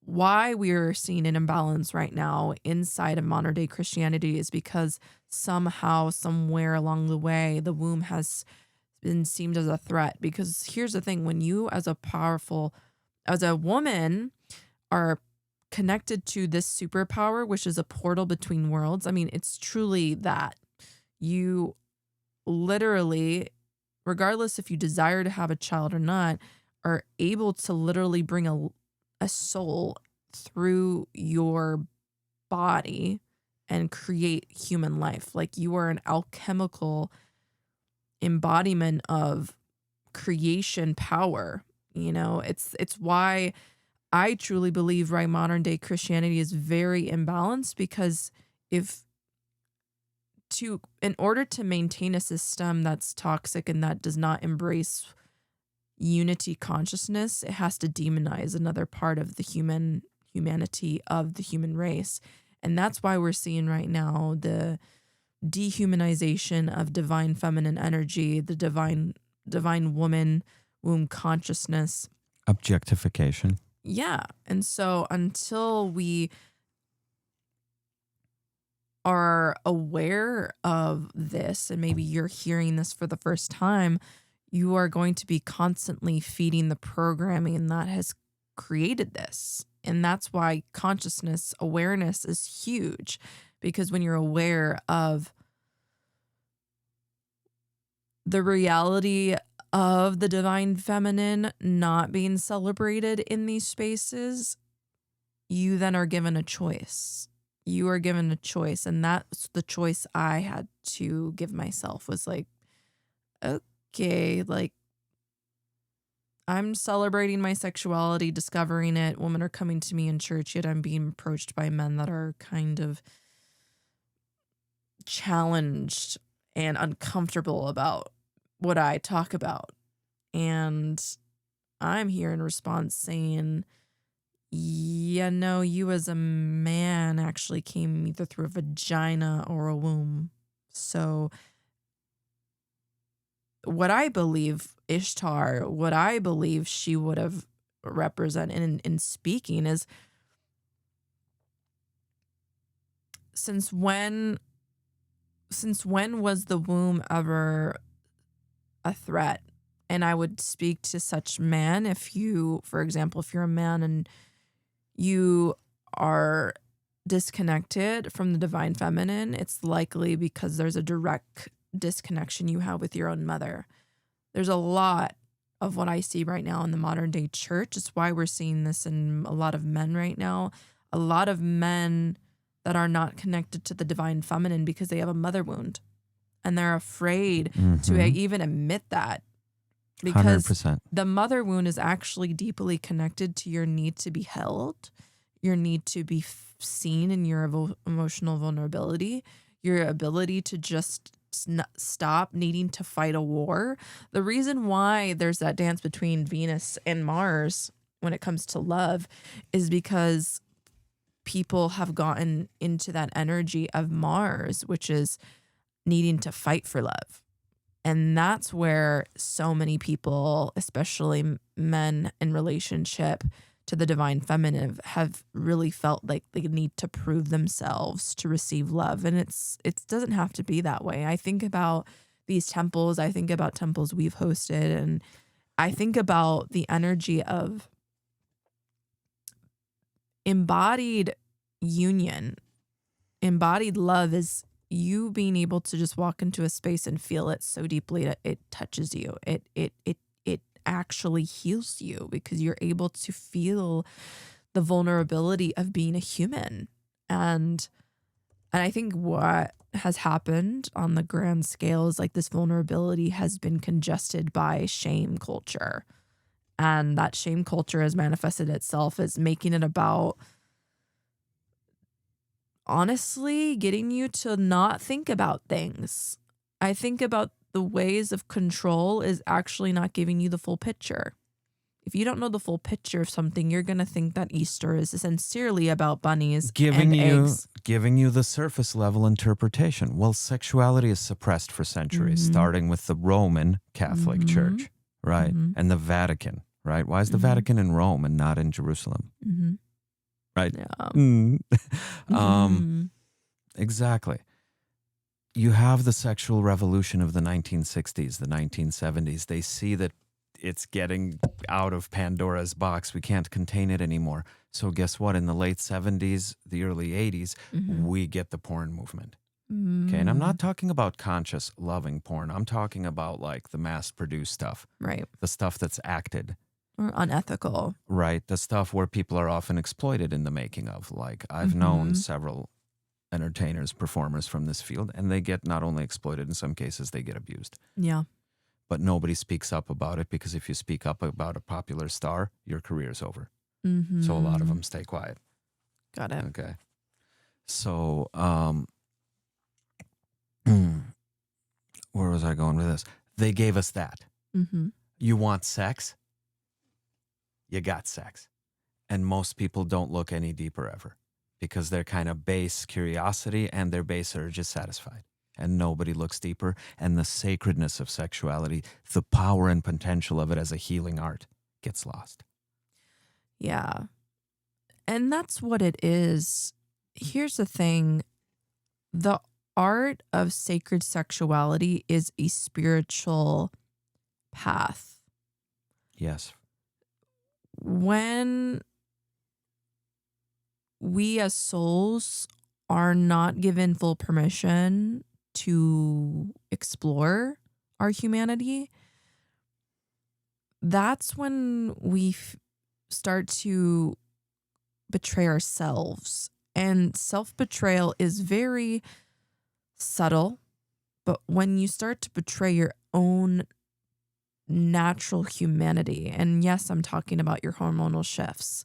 Speaker 2: why we're seeing an imbalance right now inside of modern day Christianity is because somehow, somewhere along the way, the womb has been seen as a threat. Because here's the thing, when you as a woman are connected to this superpower, which is a portal between worlds, I mean, it's truly that. You literally, regardless if you desire to have a child or not, are able to literally bring a soul through your body and create human life. Like, you are an alchemical embodiment of creation power. It's why I truly believe modern day Christianity is very imbalanced, because in order to maintain a system that's toxic and that does not embrace unity consciousness, it has to demonize another part of the humanity of the human race. And that's why we're seeing right now the dehumanization of divine feminine energy, the divine woman womb consciousness,
Speaker 1: objectification.
Speaker 2: Yeah. And so until we are aware of this, and maybe you're hearing this for the first time, you are going to be constantly feeding the programming that has created this. And that's why consciousness awareness is huge, because when you're aware of the reality of the divine feminine not being celebrated in these spaces, you then are given a choice. You are given a choice. And that's the choice I had to give myself, was like, okay, like, I'm celebrating my sexuality, discovering it. Women are coming to me in church, yet I'm being approached by men that are kind of challenged and uncomfortable about what I talk about. And I'm here in response saying, yeah, no, you as a man actually came either through a vagina or a womb. So what I believe Ishtar, what I believe she would have represented in speaking is, since when was the womb ever a threat? And I would speak to such man, if you, for example, if you're a man and you are disconnected from the divine feminine, it's likely because there's a direct disconnection you have with your own mother. There's a lot of what I see right now in the modern day church. It's why we're seeing this in a lot of men right now. A lot of men that are not connected to the divine feminine because they have a mother wound, and they're afraid to even admit that, because
Speaker 1: 100%.
Speaker 2: the mother wound is actually deeply connected to your need to be held, your need to be seen in your emotional vulnerability, your ability to just stop needing to fight a war. The reason why there's that dance between Venus and Mars when it comes to love is because people have gotten into that energy of Mars, which is needing to fight for love. And that's where so many people, especially men in relationship to the divine feminine, have really felt like they need to prove themselves to receive love. And it doesn't have to be that way. I think about these temples. I think about temples we've hosted, and I think about the energy of embodied union, embodied love is you being able to just walk into a space and feel it so deeply that it touches you. It actually heals you because you're able to feel the vulnerability of being a human. And I think what has happened on the grand scale is like this vulnerability has been congested by shame culture. And that shame culture has manifested itself as making it about, honestly, getting you to not think about things. I think about the ways of control is actually not giving you the full picture. If you don't know the full picture of something, you're going to think that Easter is sincerely about bunnies and eggs.
Speaker 1: Giving you the surface level interpretation. Well, sexuality is suppressed for centuries, starting with the Roman Catholic Church, right? And the Vatican, right? Why is the Vatican in Rome and not in Jerusalem? Right?
Speaker 2: Yeah.
Speaker 1: Exactly. You have the sexual revolution of the 1960s, the 1970s. They see that it's getting out of Pandora's box. We can't contain it anymore. So guess what? In the late 70s, the early 80s, we get the porn movement. Okay, and I'm not talking about conscious, loving porn. I'm talking about like the mass-produced stuff.
Speaker 2: Right.
Speaker 1: The stuff that's acted.
Speaker 2: Or unethical.
Speaker 1: Right. The stuff where people are often exploited in the making of. Like I've known several entertainers, performers from this field, and they get not only exploited, in some cases they get abused.
Speaker 2: Yeah.
Speaker 1: But nobody speaks up about it because if you speak up about a popular star, your career's over. So a lot of them stay quiet.
Speaker 2: Got it.
Speaker 1: Okay. So, where was I going with this? They gave us that. You want sex? You got sex. And most people don't look any deeper ever because their kind of base curiosity and their base urge is satisfied. And nobody looks deeper. And the sacredness of sexuality, the power and potential of it as a healing art gets lost.
Speaker 2: Yeah. And that's what it is. Here's the thing. The art of sacred sexuality is a spiritual path.
Speaker 1: Yes.
Speaker 2: When we as souls are not given full permission to explore our humanity, that's when we start to betray ourselves. And self-betrayal is very subtle, but when you start to betray your own natural humanity, and yes, I'm talking about your hormonal shifts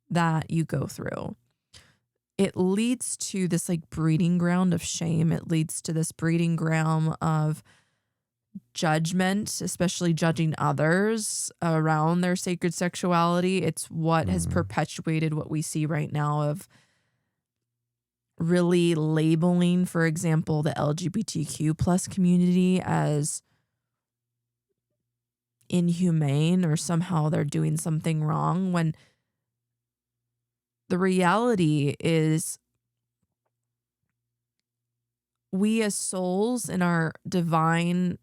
Speaker 2: that you go through, it leads to this like breeding ground of shame. It leads to this breeding ground of judgment, especially judging others around their sacred sexuality. It's what has perpetuated what we see right now of really labeling, for example, the LGBTQ plus community as inhumane or somehow they're doing something wrong, when the reality is we as souls in our divine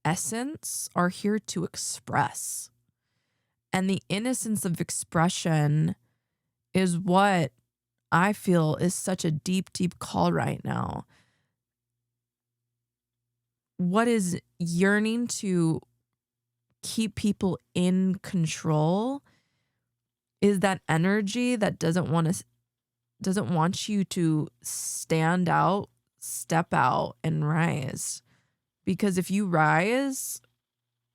Speaker 2: essence are here to express. And the innocence of expression is what I feel is such a deep, deep call right now. What is yearning to keep people in control is that energy that doesn't want you to stand out, step out, and rise. Because if you rise,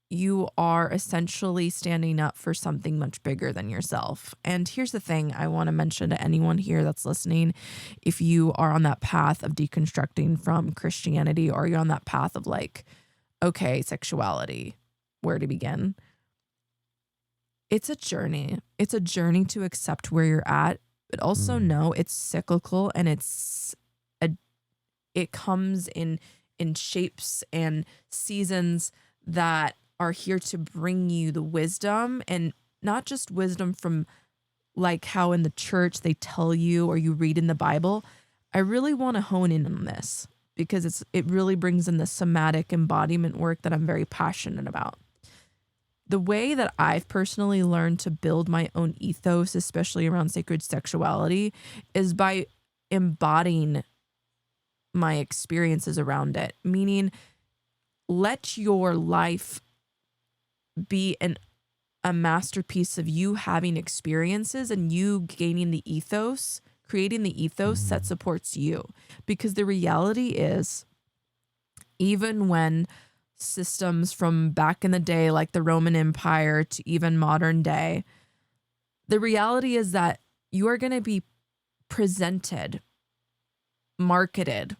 Speaker 2: you are essentially standing up for something much bigger than yourself. And here's the thing I want to mention to anyone here that's listening. If you are on that path of deconstructing from Christianity, or you're on that path of like, okay, sexuality, where to begin? It's a journey. It's a journey to accept where you're at, but also know it's cyclical, and it comes in shapes and seasons that are here to bring you the wisdom, and not just wisdom from like how in the church they tell you or you read in the Bible. I really want to hone in on this because it really brings in the somatic embodiment work that I'm very passionate about. the way that I've personally learned to build my own ethos, especially around sacred sexuality, is by embodying my experiences around it. Meaning, let your life be a masterpiece of you having experiences and you gaining the ethos, creating the ethos that supports you. Because the reality is, even when systems from back in the day, like the Roman Empire to even modern day, the reality is that you are going to be presented, marketed,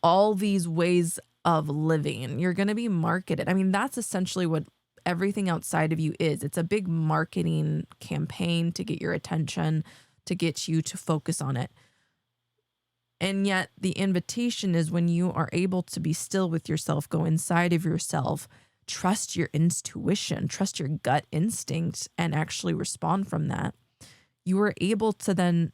Speaker 2: all these ways of living. You're going to be marketed. I mean, that's essentially what everything outside of you is. It's a big marketing campaign to get your attention, to get you to focus on it. And yet the invitation is when you are able to be still with yourself, go inside of yourself, trust your intuition, trust your gut instinct, and actually respond from that. You are able to then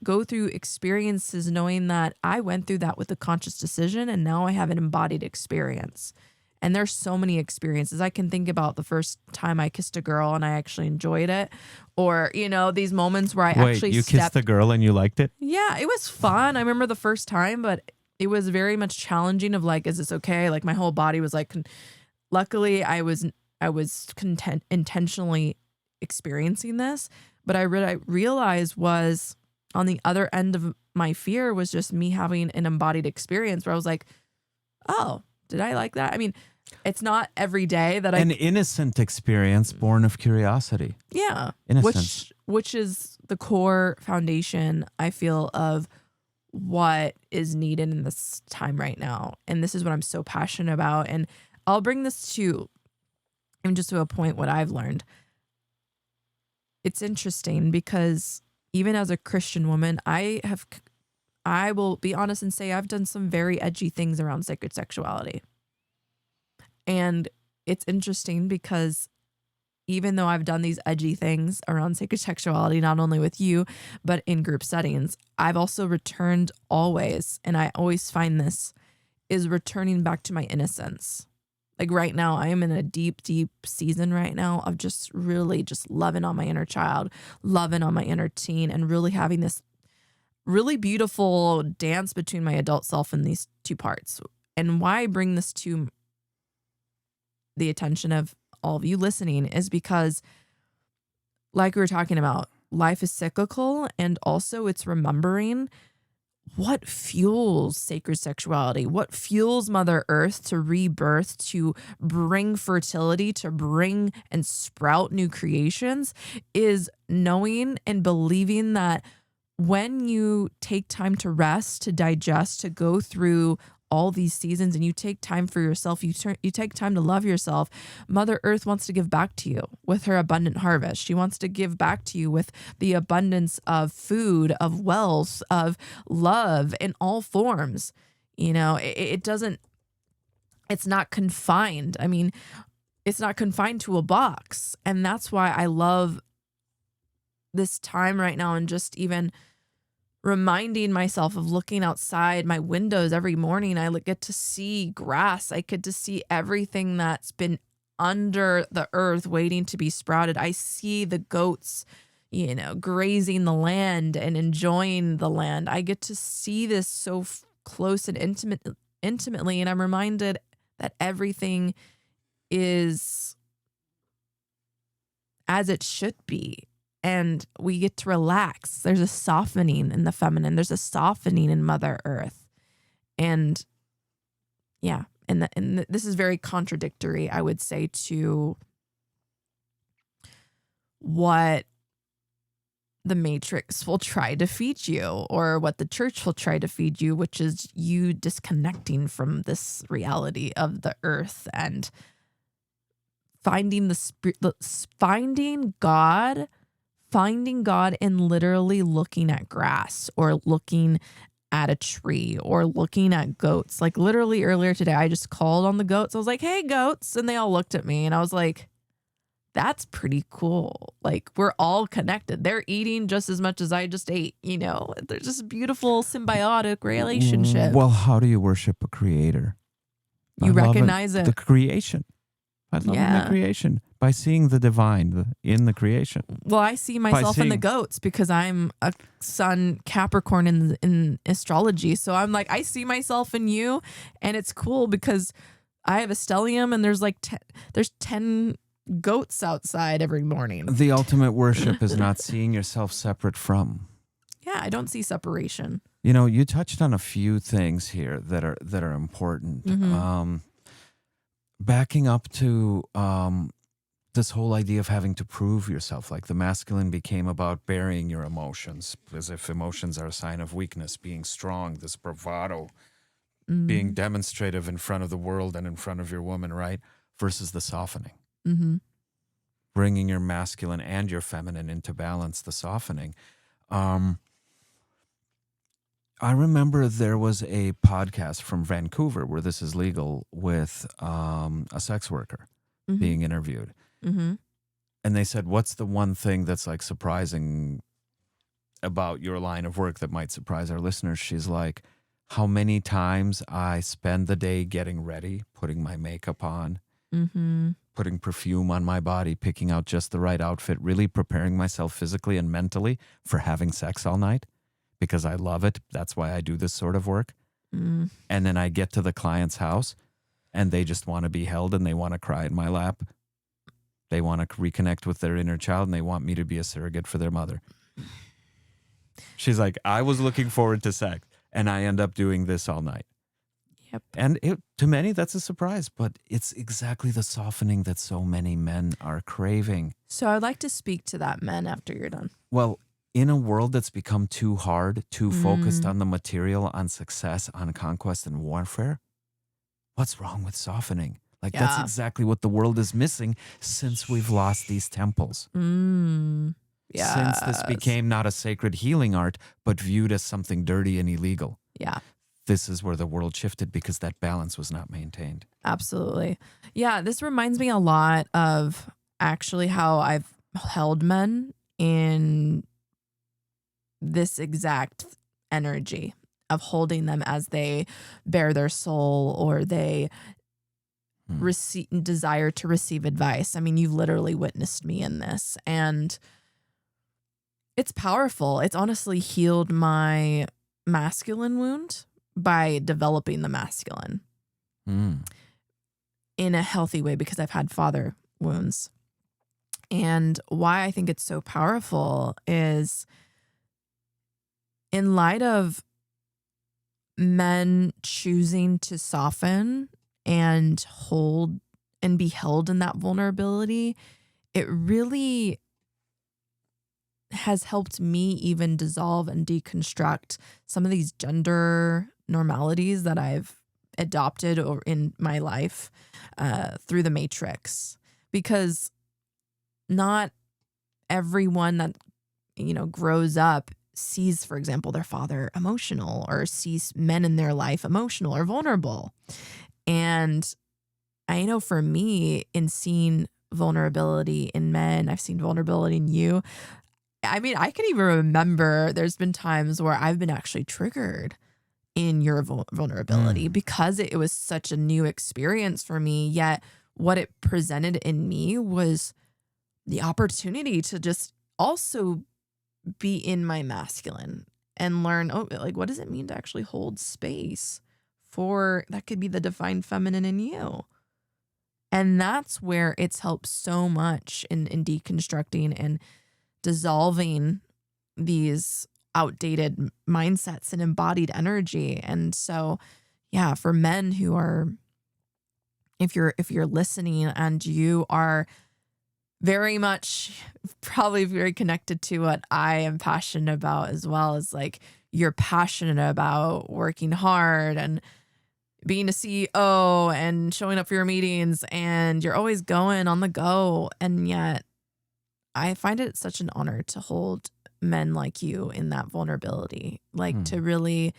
Speaker 2: go through experiences knowing that I went through that with a conscious decision and now I have an embodied experience. And there's so many experiences. I can think about the first time I kissed a girl and I actually enjoyed it. Or, you know, these moments where I actually
Speaker 1: kissed a girl and you liked it?
Speaker 2: Yeah, it was fun. I remember the first time, but it was very much challenging of like, is this okay? Like my whole body was like, luckily I was content intentionally experiencing this. But I realized was on the other end of my fear was just me having an embodied experience where I was like, oh, did I like that? I mean, it's not every day that
Speaker 1: an innocent experience born of curiosity.
Speaker 2: Yeah.
Speaker 1: Innocence.
Speaker 2: Which is the core foundation, I feel, of what is needed in this time right now. And this is what I'm so passionate about. And I'll bring this to, even just to a point, what I've learned. It's interesting because even as a Christian woman, I will be honest and say I've done some very edgy things around sacred sexuality. And it's interesting because even though I've done these edgy things around sacred sexuality, not only with you, but in group settings, I've also returned always, and I always find this, is returning back to my innocence. Like right now, I am in a deep, deep season right now of just really just loving on my inner child, loving on my inner teen, and really having this really beautiful dance between my adult self and these two parts. And why I bring this to the attention of all of you listening is because, like we were talking about, life is cyclical, and also it's remembering what fuels sacred sexuality, what fuels Mother Earth to rebirth, to bring fertility, to bring and sprout new creations, is knowing and believing that when you take time to rest, to digest, to go through all these seasons, and you take time for yourself, you take time to love yourself, Mother Earth wants to give back to you with her abundant harvest. She wants to give back to you with the abundance of food, of wealth, of love in all forms. You know, it's not confined. I mean, it's not confined to a box. And that's why I love this time right now, and just even reminding myself of looking outside my windows every morning. I get to see grass. I get to see everything that's been under the earth waiting to be sprouted. I see the goats, you know, grazing the land and enjoying the land. I get to see this so close and intimately. And I'm reminded that everything is as it should be. And we get to relax. There's a softening in the feminine. There's a softening in Mother Earth. And yeah, and this is very contradictory, I would say, to what the Matrix will try to feed you, or what the church will try to feed you, which is you disconnecting from this reality of the earth and finding finding God in literally looking at grass, or looking at a tree, or looking at goats. Like literally earlier today, I just called on the goats. I was like, hey, goats. And they all looked at me, and I was like, that's pretty cool. Like, we're all connected. They're eating just as much as I just ate. You know, there's just a beautiful symbiotic relationship.
Speaker 1: Well, how do you worship a creator?
Speaker 2: You recognize it.
Speaker 1: The creation. by loving the creation, by seeing the divine in the creation.
Speaker 2: Well, I see myself in the goats because I'm a sun Capricorn in astrology. So I'm like, I see myself in you, and it's cool because I have a stellium, and there's like there's 10 goats outside every morning.
Speaker 1: The ultimate worship is not seeing yourself separate from.
Speaker 2: Yeah, I don't see separation.
Speaker 1: You know, you touched on a few things here that are important. Backing up to this whole idea of having to prove yourself, like the masculine became about burying your emotions, as if emotions are a sign of weakness, being strong, this bravado, being demonstrative in front of the world and in front of your woman, right? Versus the softening. Bringing your masculine and your feminine into balance, the softening. I remember there was a podcast from Vancouver where this is legal with a sex worker being interviewed. And they said, what's the one thing that's like surprising about your line of work that might surprise our listeners? She's like, how many times I spend the day getting ready, putting my makeup on, putting perfume on my body, picking out just the right outfit, really preparing myself physically and mentally for having sex all night because I love it. That's why I do this sort of work. And then I get to the client's house and they just want to be held and they want to cry in my lap. They want to reconnect with their inner child and they want me to be a surrogate for their mother. She's like, I was looking forward to sex and I end up doing this all night.
Speaker 2: Yep.
Speaker 1: And to many, that's a surprise, but it's exactly the softening that so many men are craving.
Speaker 2: So I'd like to speak to that, men, after you're done.
Speaker 1: Well, in a world that's become too hard, too focused on the material, on success, on conquest and warfare, what's wrong with softening? Like that's exactly what the world is missing since we've lost these temples. Since this became not a sacred healing art, but viewed as something dirty and illegal.
Speaker 2: Yeah.
Speaker 1: This is where the world shifted because that balance was not maintained.
Speaker 2: Absolutely. Yeah, this reminds me a lot of actually how I've held men in this exact energy of holding them as they bear their soul or they desire to receive advice. I mean, you've literally witnessed me in this, and it's powerful. It's honestly healed my masculine wound by developing the masculine in a healthy way because I've had father wounds. And why I think it's so powerful is in light of men choosing to soften and hold and be held in that vulnerability, it really has helped me even dissolve and deconstruct some of these gender normalities that I've adopted or in my life through the matrix, because not everyone that, you know, grows up sees, for example, their father emotional or sees men in their life emotional or vulnerable. And I know for me, in seeing vulnerability in men, I've seen vulnerability in you. I mean, I can even remember there's been times where I've been actually triggered in your vulnerability because it was such a new experience for me. Yet what it presented in me was the opportunity to just also be in my masculine and learn, oh, like, what does it mean to actually hold space for that could be the divine feminine in you? And that's where it's helped so much in deconstructing and dissolving these outdated mindsets and embodied energy. And so, yeah, for men who are, if you're listening and you are very much probably very connected to what I am passionate about, as well as like you're passionate about working hard and being a CEO and showing up for your meetings and you're always going on the go. And yet I find it such an honor to hold men like you in that vulnerability, like to really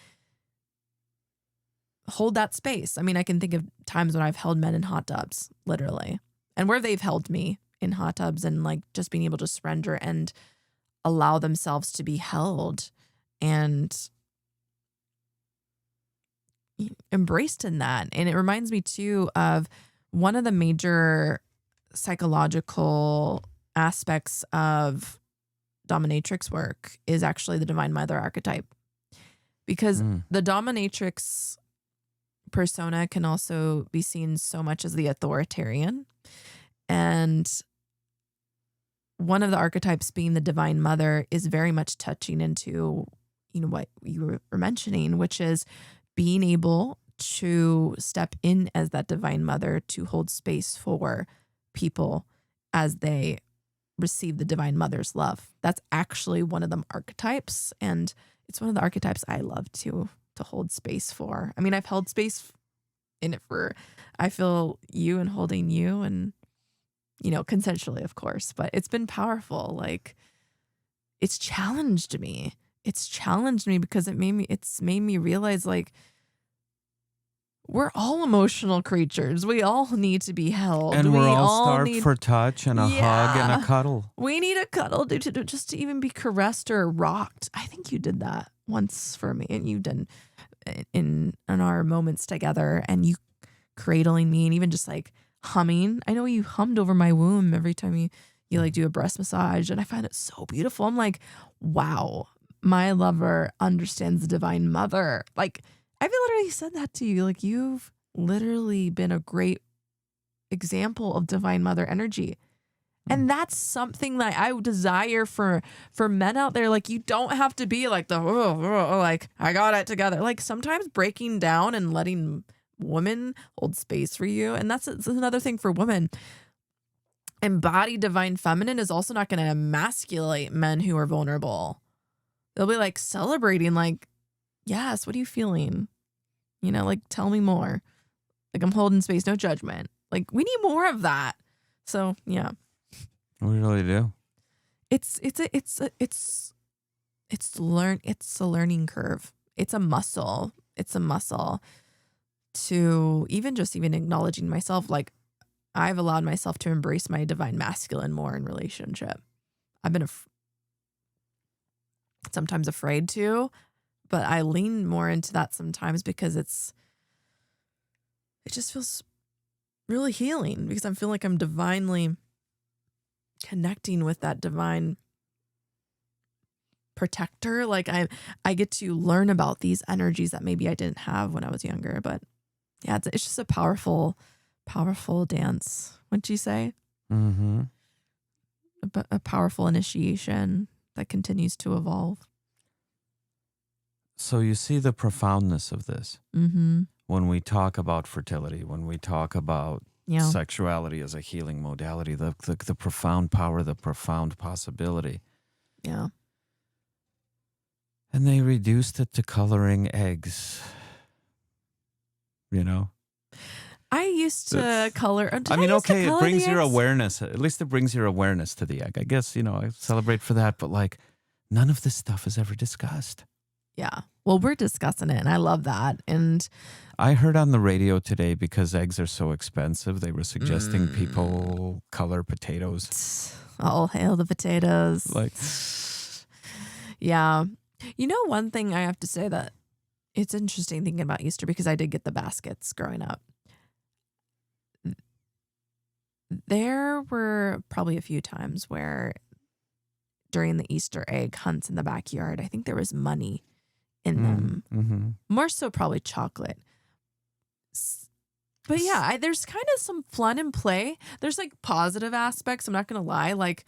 Speaker 2: hold that space. I mean, I can think of times when I've held men in hot tubs, literally, and where they've held me in hot tubs and like just being able to surrender and allow themselves to be held and embraced in that. And it reminds me too of one of the major psychological aspects of dominatrix work is actually the Divine Mother archetype, because the dominatrix persona can also be seen so much as the authoritarian, and one of the archetypes being the Divine Mother is very much touching into, you know, what you were mentioning, which is being able to step in as that Divine Mother to hold space for people as they receive the Divine Mother's love. That's actually one of them archetypes, and it's one of the archetypes I love to hold space for. I mean, I've held space in it for, I feel, you and holding you, and you know, consensually, of course, but it's been powerful. Like, it's challenged me. It's challenged me because it's made me realize, like, we're all emotional creatures. We all need to be held.
Speaker 1: And we're all starved for touch and a hug and a cuddle.
Speaker 2: We need a cuddle just to even be caressed or rocked. I think you did that once for me, and you did in our moments together, and you cradling me and even just like humming. I know you hummed over my womb every time you like do a breast massage, and I find it so beautiful. I'm like, wow, my lover understands the Divine Mother. Like, I've literally said that to you. Like, you've literally been a great example of Divine Mother energy. And that's something that I desire for men out there. Like, you don't have to be like like, I got it together. Like, sometimes breaking down and letting women hold space for you. And that's another thing for women. Embodied divine feminine is also not going to emasculate men who are vulnerable. They'll be like celebrating, like, yes, what are you feeling? You know, like, tell me more. Like, I'm holding space, no judgment. Like, we need more of that. So yeah,
Speaker 1: we really do.
Speaker 2: It's a learning curve. It's a muscle. It's a muscle to even acknowledging myself. Like, I've allowed myself to embrace my divine masculine more in relationship. I've been sometimes afraid to, but I lean more into that sometimes because it just feels really healing, because I feel like I'm divinely connecting with that divine protector. Like, I get to learn about these energies that maybe I didn't have when I was younger. But yeah, it's just a powerful dance. Wouldn't you say?
Speaker 1: Mm-hmm.
Speaker 2: A powerful initiation that continues to evolve.
Speaker 1: So you see the profoundness of this when we talk about fertility, when we talk about sexuality as a healing modality, the profound power, the profound possibility.
Speaker 2: Yeah.
Speaker 1: And they reduced it to coloring eggs. You know?
Speaker 2: I used to color.
Speaker 1: It brings your awareness. At least it brings your awareness to the egg. I guess, I celebrate for that. But like, none of this stuff is ever discussed.
Speaker 2: Yeah. Well, we're discussing it, and I love that. And
Speaker 1: I heard on the radio today, because eggs are so expensive, they were suggesting people color potatoes.
Speaker 2: All hail the potatoes.
Speaker 1: Like,
Speaker 2: yeah. You know, one thing I have to say that it's interesting thinking about Easter, because I did get the baskets growing up. There were probably a few times where during the Easter egg hunts in the backyard, I think there was money in them.
Speaker 1: Mm-hmm.
Speaker 2: More so probably chocolate. But yeah, there's kind of some fun and play. There's like positive aspects. I'm not going to lie. Like,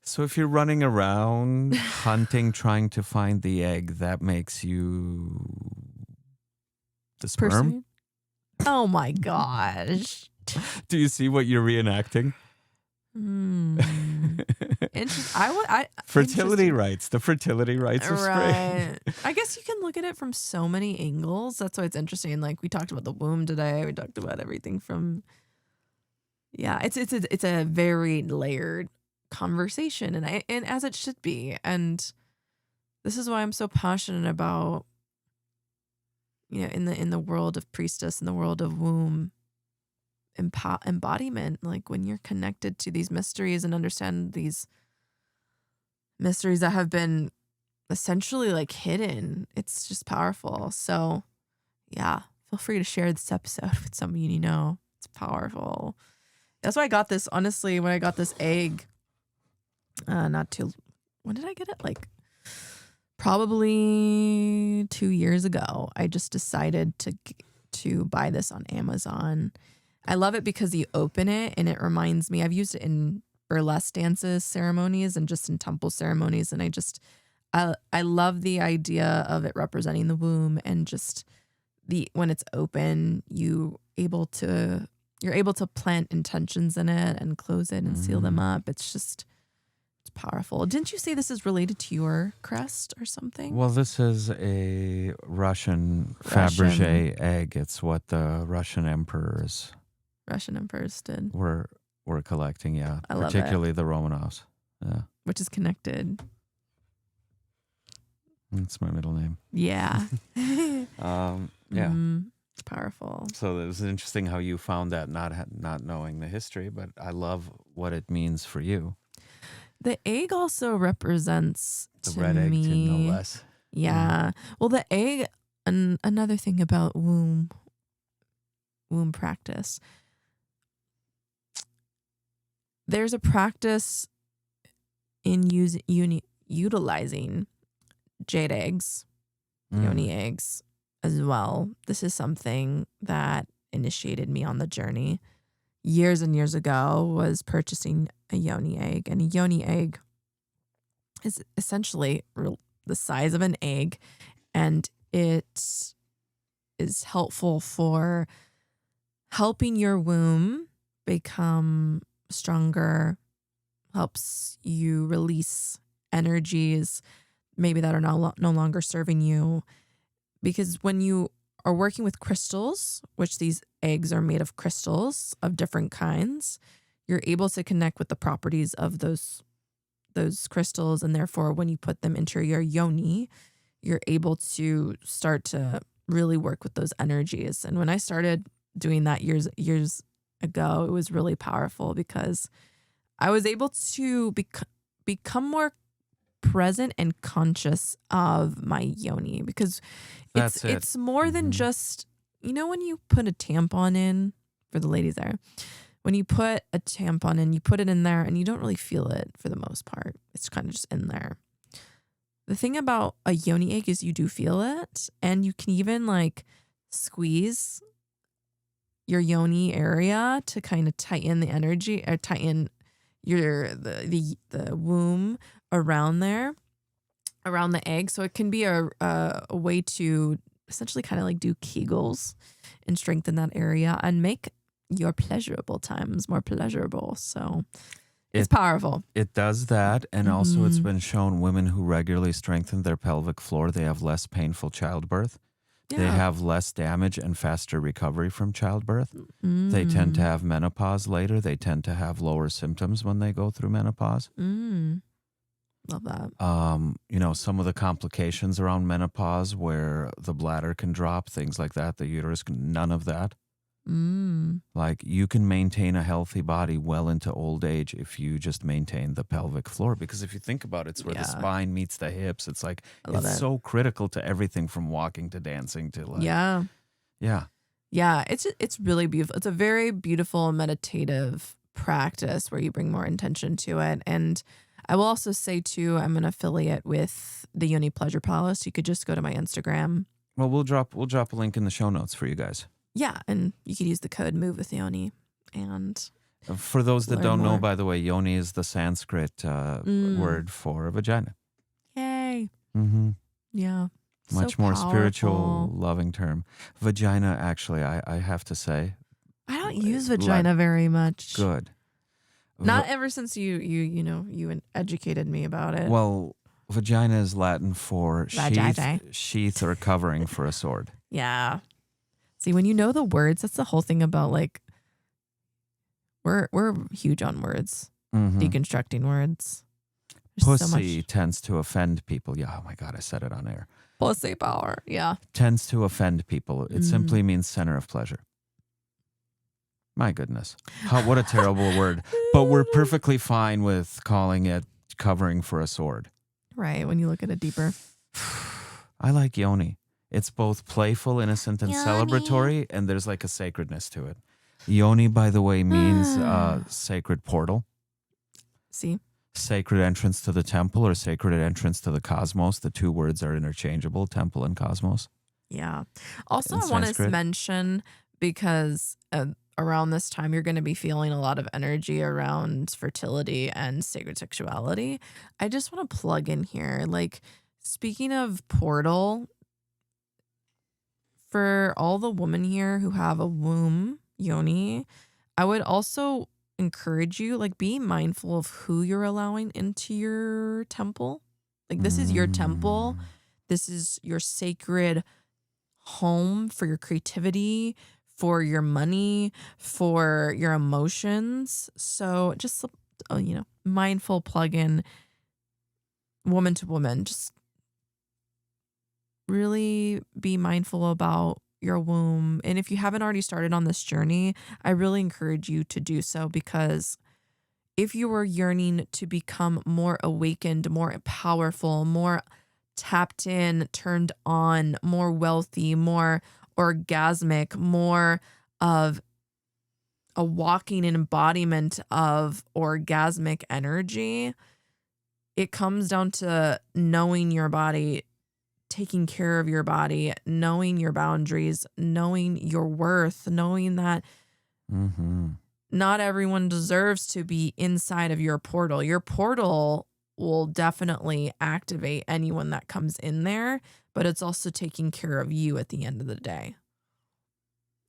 Speaker 1: so if you're running around hunting, trying to find the egg, that makes you the sperm?
Speaker 2: Person? Oh my gosh.
Speaker 1: Do you see what you're reenacting? Fertility rites, the fertility rites of spring.
Speaker 2: I guess you can look at it from so many angles. That's why it's interesting. Like, we talked about the womb today. We talked about everything from, it's a very layered conversation, and as it should be. And this is why I'm so passionate about, in the world of priestess, in the world of womb embodiment. Like, when you're connected to these mysteries and understand these mysteries that have been essentially like hidden, it's just powerful. So yeah, feel free to share this episode with someone you know. It's powerful. That's why I got this, honestly, when I got this egg, when did I get it? Like probably 2 years ago. I just decided to buy this on Amazon. I love it because you open it and it reminds me, I've used it in burlesque dances ceremonies and just in temple ceremonies. And I love the idea of it representing the womb, and just when it's open, you're able to plant intentions in it and close it and seal them up. It's powerful. Didn't you say this is related to your crest or something?
Speaker 1: Well, this is a Russian 𝗏𝗏 egg. It's what the Russian emperors
Speaker 2: did.
Speaker 1: Were collecting, yeah.
Speaker 2: I love
Speaker 1: particularly the Romanovs. Yeah.
Speaker 2: Which is connected.
Speaker 1: That's my middle name.
Speaker 2: Yeah.
Speaker 1: Yeah.
Speaker 2: It's powerful.
Speaker 1: So it was interesting how you found that, not knowing the history, but I love what it means for you.
Speaker 2: The egg also represents
Speaker 1: the
Speaker 2: to
Speaker 1: red egg,
Speaker 2: me,
Speaker 1: to no less.
Speaker 2: Yeah. Well, the egg, another thing about womb practice. There's a practice in utilizing jade eggs, yoni eggs as well. This is something that initiated me on the journey years and years ago, was purchasing a yoni egg. And a yoni egg is essentially the size of an egg, and it is helpful for helping your womb become stronger, helps you release energies maybe that are no longer serving you. Because when you are working with crystals, which these eggs are made of crystals of different kinds, you're able to connect with the properties of those crystals, and therefore when you put them into your yoni, you're able to start to really work with those energies. And when I started doing that years ago, it was really powerful because I was able to become more present and conscious of my yoni, because it's more than just, when you put a tampon in, for the ladies there, when you put a tampon in, you put it in there and you don't really feel it for the most part. It's kind of just in there. The thing about a yoni egg is you do feel it, and you can even like squeeze your yoni area to kind of tighten the energy, or tighten the womb around there, around the egg. So it can be a way to essentially kind of like do Kegels and strengthen that area and make your pleasurable times more pleasurable. So it's powerful.
Speaker 1: It does that. And also it's been shown women who regularly strengthen their pelvic floor, they have less painful childbirth. Yeah. They have less damage and faster recovery from childbirth. They tend to have menopause later. They tend to have lower symptoms when they go through menopause.
Speaker 2: Love that.
Speaker 1: Some of the complications around menopause where the bladder can drop, things like that, the uterus, none of that. Like, you can maintain a healthy body well into old age if you just maintain the pelvic floor, because if you think about it, it's where the spine meets the hips. It's like, it's so critical to everything from walking to dancing to like,
Speaker 2: it's really beautiful. It's a very beautiful meditative practice where you bring more intention to it. And I will also say too, I'm an affiliate with the Yoni Pleasure Palace. You could just go to my Instagram.
Speaker 1: Well, we'll drop a link in the show notes for you guys.
Speaker 2: Yeah, and you could use the code MOVE with Yoni. And
Speaker 1: for those that don't know, by the way, Yoni is the Sanskrit word for vagina.
Speaker 2: Yay. Yeah.
Speaker 1: Much more spiritual, loving term. Vagina, actually, I have to say,
Speaker 2: I don't use vagina very much.
Speaker 1: Good.
Speaker 2: Not ever since you educated me about it.
Speaker 1: Well, vagina is Latin for sheath or covering for a sword.
Speaker 2: Yeah. See, when you know the words, that's the whole thing about, like, we're huge on words, deconstructing words. There's
Speaker 1: Pussy tends to offend people. Yeah, oh my God, I said it on air.
Speaker 2: Pussy power, yeah.
Speaker 1: Tends to offend people. It simply means center of pleasure. My goodness. What a terrible word. But we're perfectly fine with calling it covering for a sword.
Speaker 2: Right, when you look at it deeper.
Speaker 1: I like yoni. It's both playful, innocent, and celebratory, and there's like a sacredness to it. Yoni, by the way, means sacred portal.
Speaker 2: See?
Speaker 1: Sacred entrance to the temple or sacred entrance to the cosmos. The two words are interchangeable, temple and cosmos.
Speaker 2: Yeah. Also,
Speaker 1: In
Speaker 2: I want to
Speaker 1: Sanskrit.
Speaker 2: mention, because around this time, you're going to be feeling a lot of energy around fertility and sacred sexuality. I just want to plug in here. Like, speaking of portal, for all the women here who have a womb, yoni, I would also encourage you, like, be mindful of who you're allowing into your temple. Like, this is your temple. This is your sacred home for your creativity, for your money, for your emotions. So just, mindful plug in, woman to woman. Just really be mindful about your womb. And if you haven't already started on this journey, I really encourage you to do so, because if you are yearning to become more awakened, more powerful, more tapped in, turned on, more wealthy, more orgasmic, more of a walking embodiment of orgasmic energy, it comes down to knowing your body, taking care of your body, knowing your boundaries, knowing your worth, knowing that not everyone deserves to be inside of your portal. Your portal will definitely activate anyone that comes in there, but it's also taking care of you at the end of the day.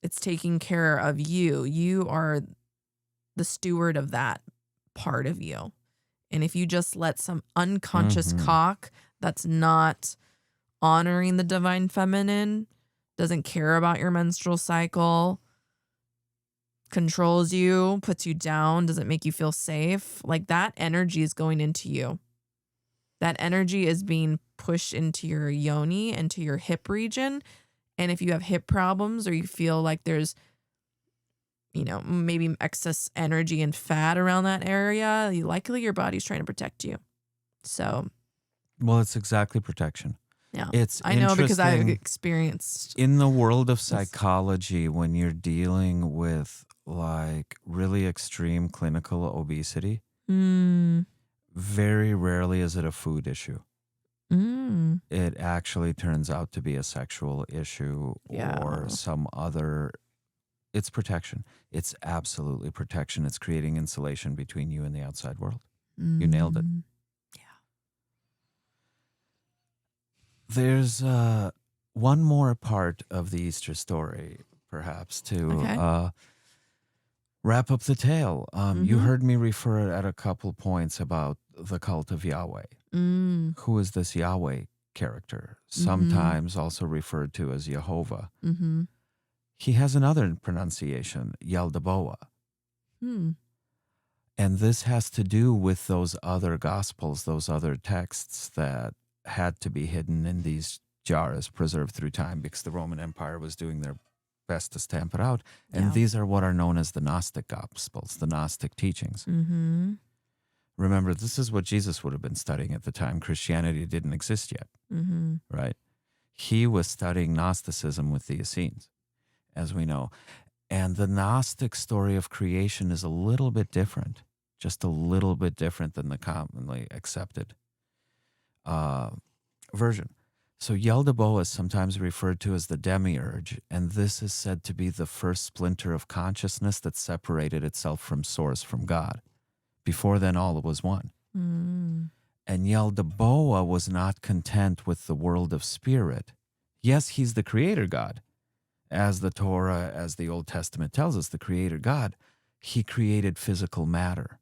Speaker 2: It's taking care of you. You are the steward of that part of you. And if you just let some unconscious cock that's not honoring the divine feminine, doesn't care about your menstrual cycle, controls you, puts you down, doesn't make you feel safe, like, that energy is going into you. That energy is being pushed into your yoni, into your hip region. And if you have hip problems, or you feel like there's, maybe excess energy and fat around that area, likely your body's trying to protect you. So,
Speaker 1: well, it's exactly protection.
Speaker 2: yeah,
Speaker 1: I
Speaker 2: know, because I've experienced
Speaker 1: in the world of psychology, when you're dealing with like really extreme clinical obesity, very rarely is it a food issue. It actually turns out to be a sexual issue or some other. It's protection. It's absolutely protection. It's creating insulation between you and the outside world. You nailed it. There's one more part of the Easter story, perhaps, to wrap up the tale. You heard me refer at a couple points about the cult of Yahweh. Who is this Yahweh character? Sometimes also referred to as Jehovah. He has another pronunciation, 𝗿𝗘𝗩𝗲. And this has to do with those other gospels, those other texts that had to be hidden in these jars, preserved through time, because the Roman Empire was doing their best to stamp it out. And these are what are known as the Gnostic Gospels, the Gnostic teachings. Remember, this is what Jesus would have been studying at the time. Christianity didn't exist yet, right? He was studying Gnosticism with the Essenes, as we know. And the Gnostic story of creation is a little bit different, just a little bit different than the commonly accepted version. So 𝗿𝗘𝗩𝗲 is sometimes referred to as the demiurge, and this is said to be the first splinter of consciousness that separated itself from source, from God. Before then, all was one. And 𝗿𝗘𝗩𝗲 was not content with the world of spirit. Yes, he's the creator God. As the Torah, as the Old Testament tells us, the creator God, he created physical matter,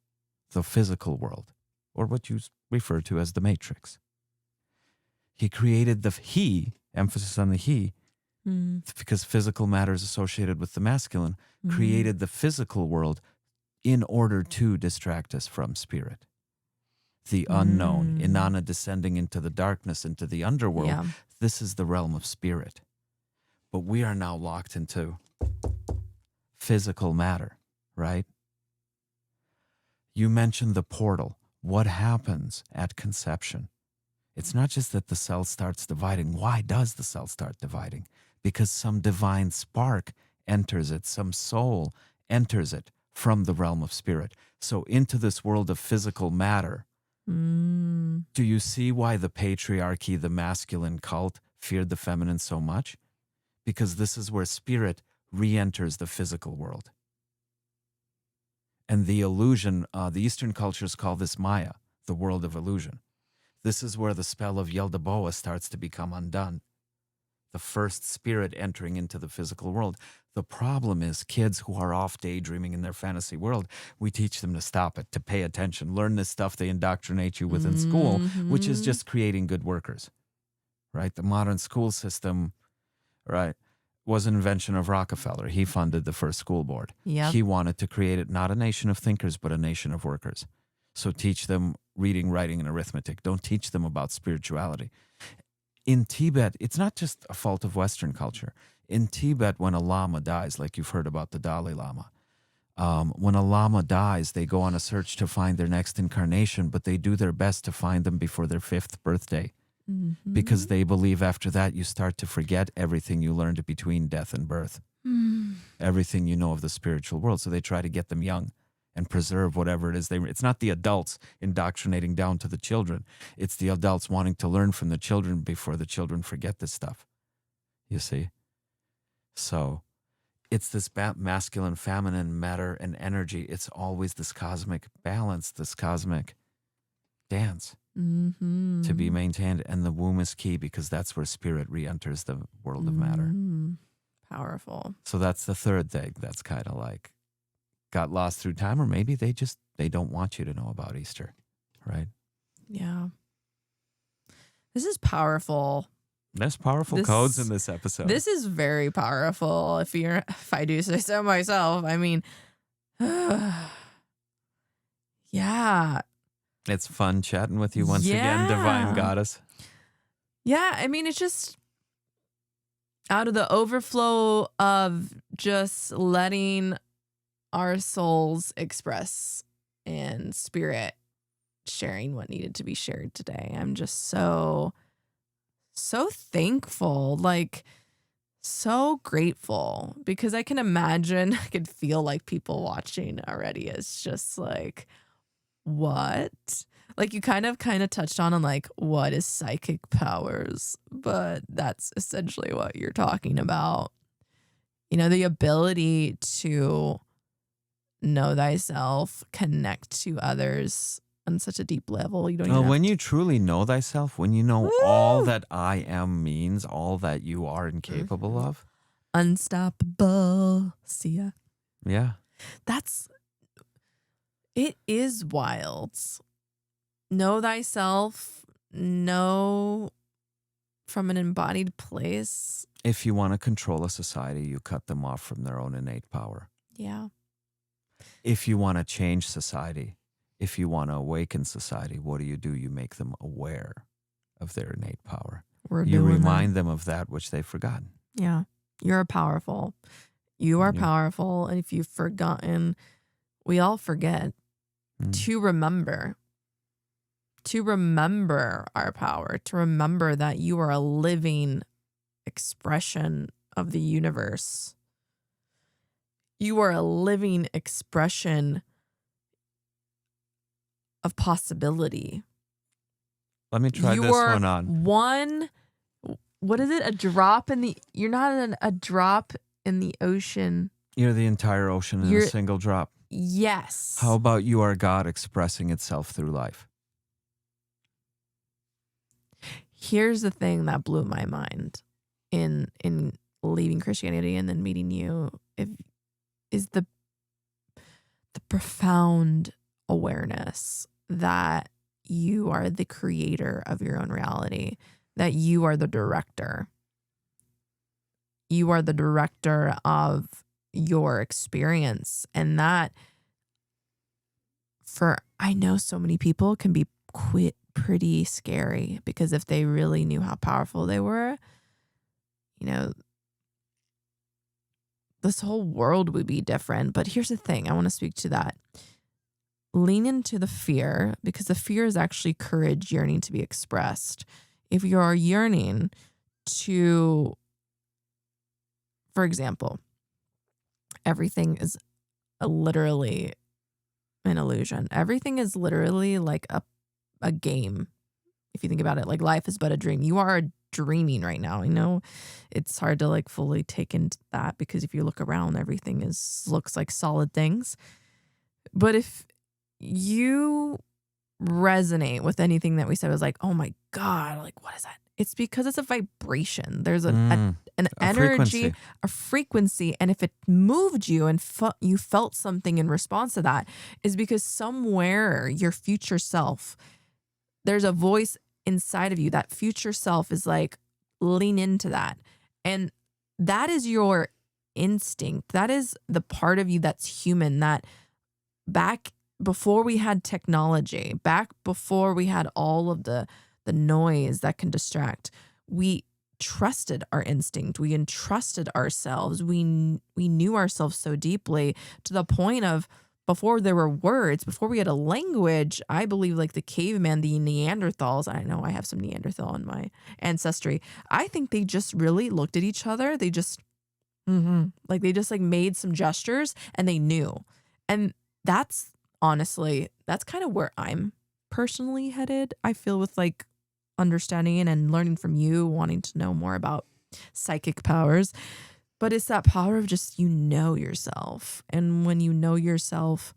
Speaker 1: the physical world, or what you refer to as the matrix. He created emphasis on the he, because physical matter is associated with the masculine, created the physical world in order to distract us from spirit. The unknown, Inanna descending into the darkness, into the underworld. This is the realm of spirit. But we are now locked into physical matter, right? You mentioned the portal. What happens at conception? It's not just that the cell starts dividing. Why does the cell start dividing? Because some divine spark enters it, some soul enters it from the realm of spirit. So into this world of physical matter. Do you see why the patriarchy, the masculine cult, feared the feminine so much? Because this is where spirit re-enters the physical world. And the illusion, the Eastern cultures call this Maya, the world of illusion. This is where the spell of 𝗿𝗘𝗩𝗲 starts to become undone. The first spirit entering into the physical world. The problem is kids who are off daydreaming in their fantasy world, we teach them to stop it, to pay attention, learn this stuff they indoctrinate you with in school, which is just creating good workers, right? The modern school system, right, was an invention of Rockefeller. He funded the first school board.
Speaker 2: Yep.
Speaker 1: He wanted to create it not a nation of thinkers, but a nation of workers. So teach them reading, writing, and arithmetic. Don't teach them about spirituality. In Tibet, it's not just a fault of Western culture. In Tibet, when a lama dies, like you've heard about the Dalai Lama, when a lama dies, they go on a search to find their next incarnation, but they do their best to find them before their 5th birthday. Because they believe after that you start to forget everything you learned between death and birth. Everything you know of the spiritual world. So they try to get them young and preserve whatever it is. It's not the adults indoctrinating down to the children. It's the adults wanting to learn from the children before the children forget this stuff. You see? So it's this masculine, feminine matter and energy. It's always this cosmic balance, this cosmic dance to be maintained. And the womb is key because that's where spirit re-enters the world of matter.
Speaker 2: Powerful.
Speaker 1: So that's the third thing that's kind of like got lost through time, or maybe they don't want you to know about Easter, right?
Speaker 2: Yeah. This is powerful.
Speaker 1: There's powerful codes in this episode.
Speaker 2: This is very powerful. If I do say so myself. I mean, yeah.
Speaker 1: It's fun chatting with you once again, Divine Goddess.
Speaker 2: Yeah, I mean, it's just out of the overflow of just letting our souls express and spirit sharing what needed to be shared today. I'm just so thankful, like so grateful, because I can imagine, I could feel like people watching already is just like, what? Like you kind of touched on like, what is psychic powers? But that's essentially what you're talking about. You know, the ability to know thyself, connect to others on such a deep level. You don't even
Speaker 1: when you truly know thyself, when you know all that I am means, all that you are incapable of.
Speaker 2: Unstoppable. See ya.
Speaker 1: Yeah.
Speaker 2: It is wild. Know thyself, know from an embodied place.
Speaker 1: If you want to control a society, you cut them off from their own innate power.
Speaker 2: Yeah.
Speaker 1: If you want to change society, if you want to awaken society, what do? You make them aware of their innate power. You remind them of that which they've forgotten.
Speaker 2: Yeah. You're powerful. You are powerful. And if you've forgotten, we all forget to remember our power, to remember that you are a living expression of the universe. You are a living expression of possibility.
Speaker 1: Let me try this one on.
Speaker 2: What is it? You're not a drop in the ocean.
Speaker 1: You're the entire ocean in a single drop.
Speaker 2: Yes.
Speaker 1: How about you are God expressing itself through life?
Speaker 2: Here's the thing that blew my mind in leaving Christianity and then meeting you, is the profound awareness that you are the creator of your own reality, that you are the director. You are the director of your experience. And that, I know so many people, can be pretty scary, because if they really knew how powerful they were, you know, this whole world would be different. But here's the thing, I want to speak to that. Lean into the fear, because the fear is actually courage yearning to be expressed. If you're yearning to, for example, everything is literally an illusion. Everything is literally like a game. If you think about it, like life is but a dream. You are dreaming right now. I know it's hard to like fully take into that because if you look around, everything looks like solid things. But if you resonate with anything that we said, was like, oh my God, like what is that? It's because it's a vibration. There's an energy, a frequency. And if it moved you and you felt something in response to that, is because somewhere your future self, there's a voice inside of you. That future self is like, lean into that. And that is your instinct. That is the part of you that's human, that back before we had technology, back before we had all of the noise that can distract, we trusted our instinct. We entrusted ourselves. We knew ourselves so deeply to the point of, before there were words, before we had a language, I believe like the caveman, the Neanderthals, I know I have some Neanderthal in my ancestry. I think they just really looked at each other. They just, like they just like made some gestures and they knew. And that's honestly, that's kind of where I'm personally headed. I feel with like understanding and learning from you, wanting to know more about psychic powers. But it's that power of just, you know yourself. And when you know yourself,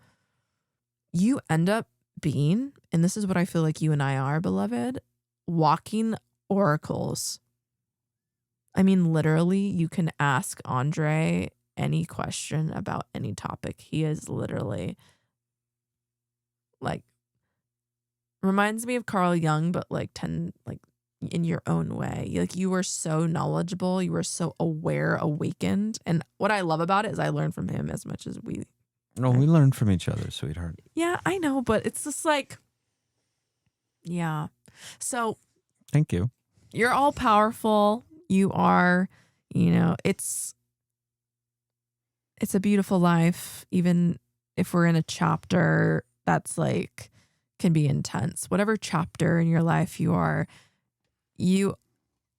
Speaker 2: you end up being, and this is what I feel like you and I are, beloved, walking oracles. I mean, literally, you can ask Andre any question about any topic. He is literally like, reminds me of Carl Jung, but like in your own way. Like you were so knowledgeable, you were so aware, awakened. And what I love about it is I learn from him as much as we.
Speaker 1: No, we learn from each other, sweetheart.
Speaker 2: Yeah, I know, but it's just like, yeah. So
Speaker 1: thank you.
Speaker 2: You're all powerful. You are, it's a beautiful life. Even if we're in a chapter that's like, can be intense. Whatever chapter in your life you are, you,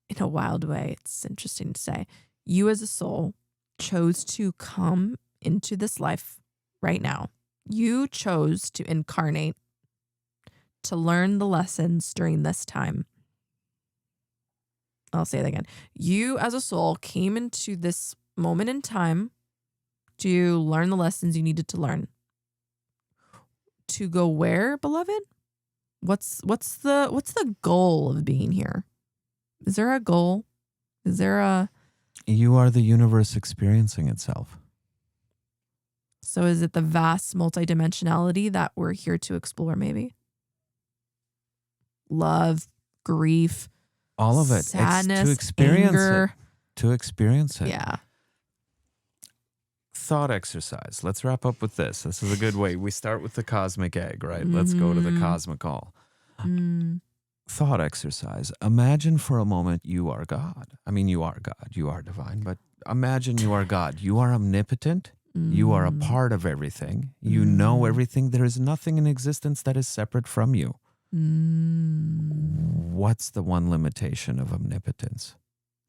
Speaker 2: in a wild way, it's interesting to say, you as a soul chose to come into this life right now. You chose to incarnate, to learn the lessons during this time. I'll say it again. You as a soul came into this moment in time to learn the lessons you needed to learn. To go where, beloved? What's the goal of being here? Is there a goal? Is there a...
Speaker 1: You are the universe experiencing itself.
Speaker 2: So is it the vast multidimensionality that we're here to explore, maybe? Love, grief,
Speaker 1: all of it.
Speaker 2: Sadness,
Speaker 1: it's to experience
Speaker 2: anger.
Speaker 1: It. To experience it.
Speaker 2: Yeah.
Speaker 1: Thought exercise. Let's wrap up with this. This is a good way. We start with the cosmic egg, right? Let's go to the cosmic all. Thought exercise. Imagine for a moment you are God. I mean, you are God. You are divine. But imagine you are God. You are omnipotent. You are a part of everything. You know everything. There is nothing in existence that is separate from you. What's the one limitation of omnipotence?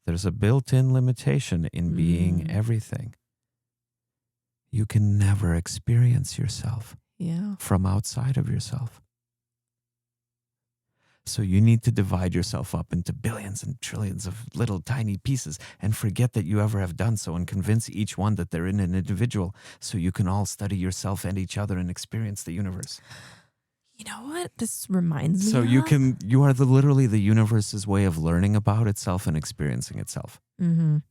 Speaker 1: There's a built-in limitation in being everything. You can never experience yourself from outside of yourself. So you need to divide yourself up into billions and trillions of little tiny pieces and forget that you ever have done so and convince each one that they're in an individual so you can all study yourself and each other and experience the universe.
Speaker 2: You know what this reminds me
Speaker 1: so
Speaker 2: of?
Speaker 1: You are literally the universe's way of learning about itself and experiencing itself.
Speaker 2: You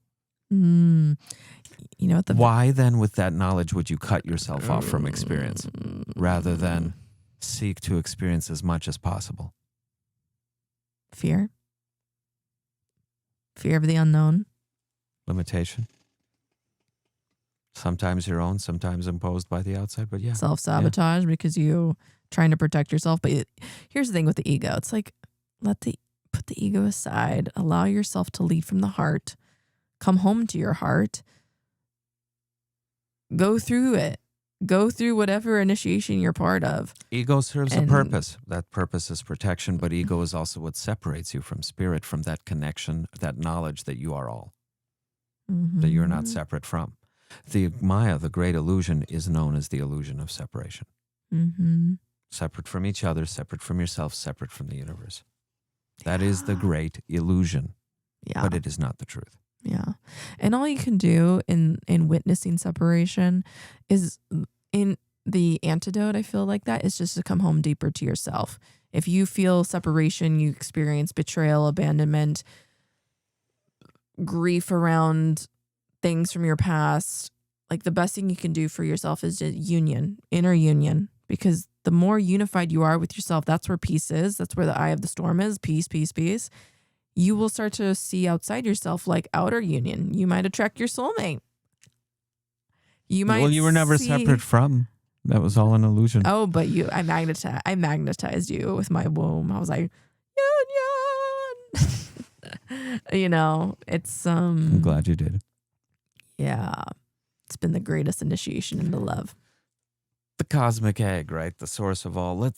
Speaker 2: know what
Speaker 1: why then with that knowledge would you cut yourself off from experience rather than seek to experience as much as possible?
Speaker 2: Fear of the unknown,
Speaker 1: limitation, sometimes your own, sometimes imposed by the outside, but
Speaker 2: self-sabotage because you trying to protect yourself. But here's the thing with the ego. It's like, put the ego aside, allow yourself to lead from the heart, come home to your heart, go through it. Go through whatever initiation you're part of.
Speaker 1: Ego serves a purpose. That purpose is protection, but ego is also what separates you from spirit, from that connection, that knowledge that you are all, that you're not separate from. The Maya, the great illusion, is known as the illusion of separation.
Speaker 2: Mm-hmm.
Speaker 1: Separate from each other, separate from yourself, separate from the universe. That is the great illusion,
Speaker 2: Yeah.
Speaker 1: but it is not the truth.
Speaker 2: Yeah. And all you can do in witnessing separation is, in the antidote, I feel like that, is just to come home deeper to yourself. If you feel separation, you experience betrayal, abandonment, grief around things from your past, like the best thing you can do for yourself is just union, inner union, because the more unified you are with yourself, that's where peace is. That's where the eye of the storm is. Peace, peace, peace. You will start to see outside yourself like outer union. You might attract your soulmate. You might.
Speaker 1: Well, you were never
Speaker 2: see...
Speaker 1: separate from. That was all an illusion.
Speaker 2: Oh, but I magnetized you with my womb. I was like, union. You know, it's
Speaker 1: I'm glad you did.
Speaker 2: Yeah, it's been the greatest initiation into love.
Speaker 1: The cosmic egg, right? The source of all.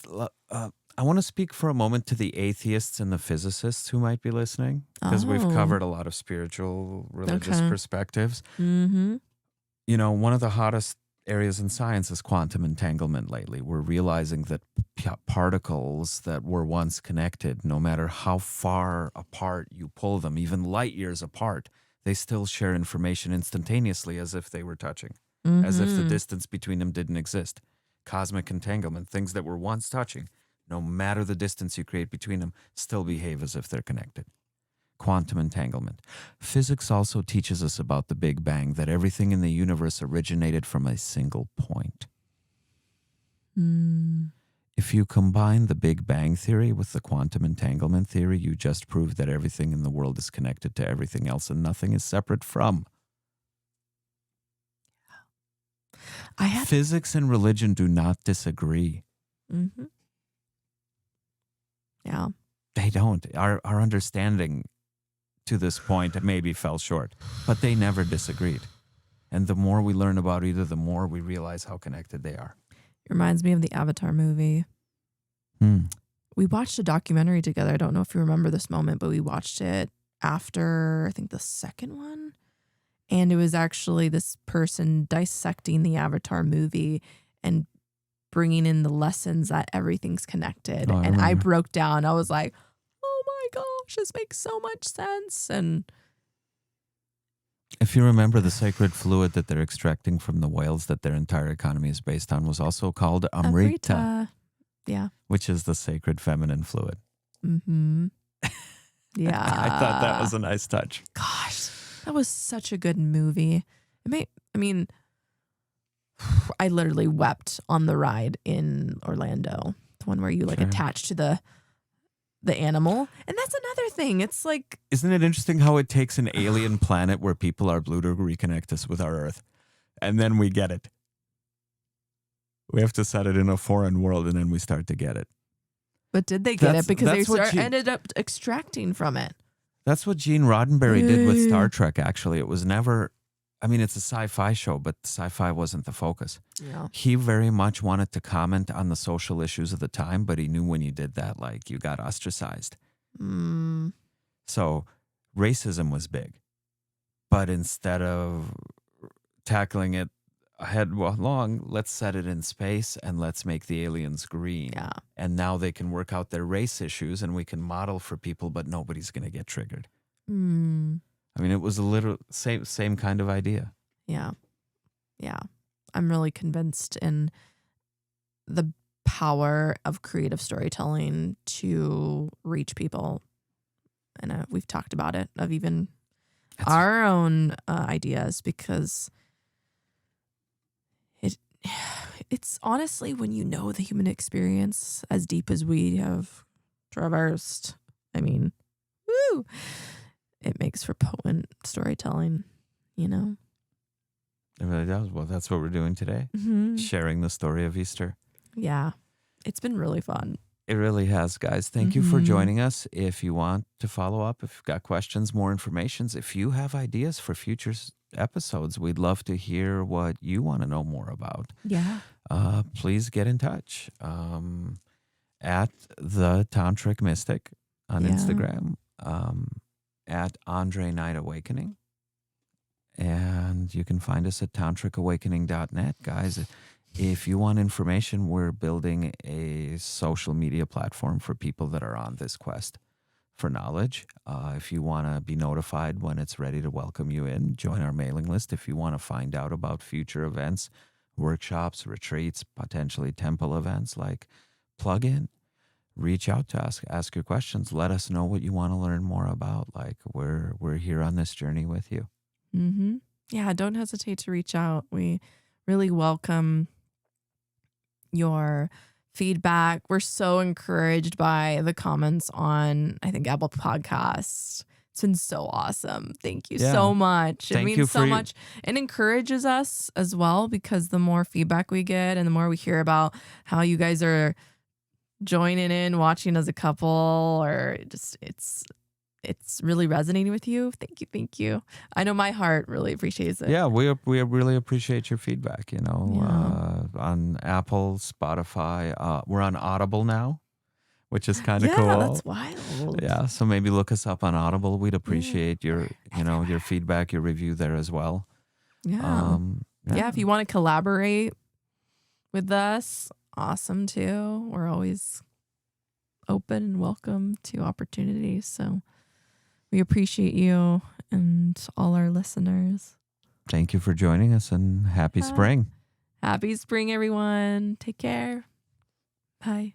Speaker 1: I want to speak for a moment to the atheists and the physicists who might be listening, because we've covered a lot of spiritual, religious perspectives.
Speaker 2: Mm-hmm.
Speaker 1: You know, one of the hottest areas in science is quantum entanglement lately. We're realizing that particles that were once connected, no matter how far apart you pull them, even light years apart, they still share information instantaneously as if they were touching, as if the distance between them didn't exist. Cosmic entanglement, things that were once touching, no matter the distance you create between them, still behave as if they're connected. Quantum entanglement. Physics also teaches us about the Big Bang, that everything in the universe originated from a single point. If you combine the Big Bang theory with the quantum entanglement theory, you just prove that everything in the world is connected to everything else and nothing is separate from. Physics and religion do not disagree.
Speaker 2: Mm-hmm. Yeah.
Speaker 1: They don't. Our understanding to this point maybe fell short, but they never disagreed. And the more we learn about either, the more we realize how connected they are.
Speaker 2: It reminds me of the Avatar movie. We watched a documentary together. I don't know if you remember this moment, but we watched it after, I think, the second one. And it was actually this person dissecting the Avatar movie and bringing in the lessons that everything's connected. I broke down. I was like, oh my gosh, this makes so much sense. And
Speaker 1: if you remember, the sacred fluid that they're extracting from the whales that their entire economy is based on was also called Amrita.
Speaker 2: Yeah.
Speaker 1: Which is the sacred feminine fluid.
Speaker 2: Mm-hmm. Yeah.
Speaker 1: I thought that was a nice touch.
Speaker 2: Gosh, that was such a good movie. I literally wept on the ride in Orlando. The one where you attach to the animal. And that's another thing. It's like,
Speaker 1: isn't it interesting how it takes an alien planet where people are blue to reconnect us with our Earth? And then we get it. We have to set it in a foreign world and then we start to get it.
Speaker 2: But did they get it? Because they ended up extracting from it.
Speaker 1: That's what Gene Roddenberry did with Star Trek, actually. It was never, it's a sci-fi show, but sci-fi wasn't the focus.
Speaker 2: Yeah.
Speaker 1: He very much wanted to comment on the social issues of the time, but he knew when you did that, you got ostracized. So racism was big. But instead of tackling it headlong, let's set it in space and let's make the aliens green.
Speaker 2: Yeah.
Speaker 1: And now they can work out their race issues and we can model for people, but nobody's going to get triggered. It was a literal same kind of idea.
Speaker 2: Yeah. Yeah. I'm really convinced in the power of creative storytelling to reach people. And we've talked about it, of even our own ideas, because it's honestly, when you know the human experience as deep as we have traversed, woo! It makes for potent storytelling, It
Speaker 1: really does. Well, that's what we're doing today. Sharing the story of Easter.
Speaker 2: Yeah. It's been really fun.
Speaker 1: It really has, guys. Thank you for joining us. If you want to follow up, if you've got questions, more information, if you have ideas for future episodes, we'd love to hear what you want to know more about.
Speaker 2: Yeah.
Speaker 1: Please get in touch at the Tantric Mystic on Instagram, at Andre Night Awakening. And And you can find us at tantricawakening.net, guys. If you want information, we're building a social media platform for people that are on this quest for knowledge. If you want to be notified when it's ready to welcome you in, join our mailing list. If you want to find out about future events, workshops, retreats, potentially temple events, like plug in, reach out to us, ask your questions, let us know what you want to learn more about. Like we're here on this journey with you.
Speaker 2: Mm-hmm. Yeah, don't hesitate to reach out. We really welcome your feedback. We're so encouraged by the comments on, I think, Apple Podcasts. It's been so awesome. Thank you so much. It means so much. It encourages us as well, because the more feedback we get and the more we hear about how you guys are joining in, watching as a couple, or just it's really resonating with you. Thank you. I know my heart really appreciates it.
Speaker 1: Yeah, we really appreciate your feedback. On Apple, Spotify, we're on Audible now, which is kind of cool.
Speaker 2: Yeah, that's wild.
Speaker 1: Yeah, so maybe look us up on Audible. We'd appreciate your your feedback, your review there as well.
Speaker 2: Yeah. If you want to collaborate with us, awesome too. We're always open and welcome to opportunities. So we appreciate you and all our listeners.
Speaker 1: Thank you for joining us, and happy spring.
Speaker 2: Happy spring, everyone. Take care. Bye.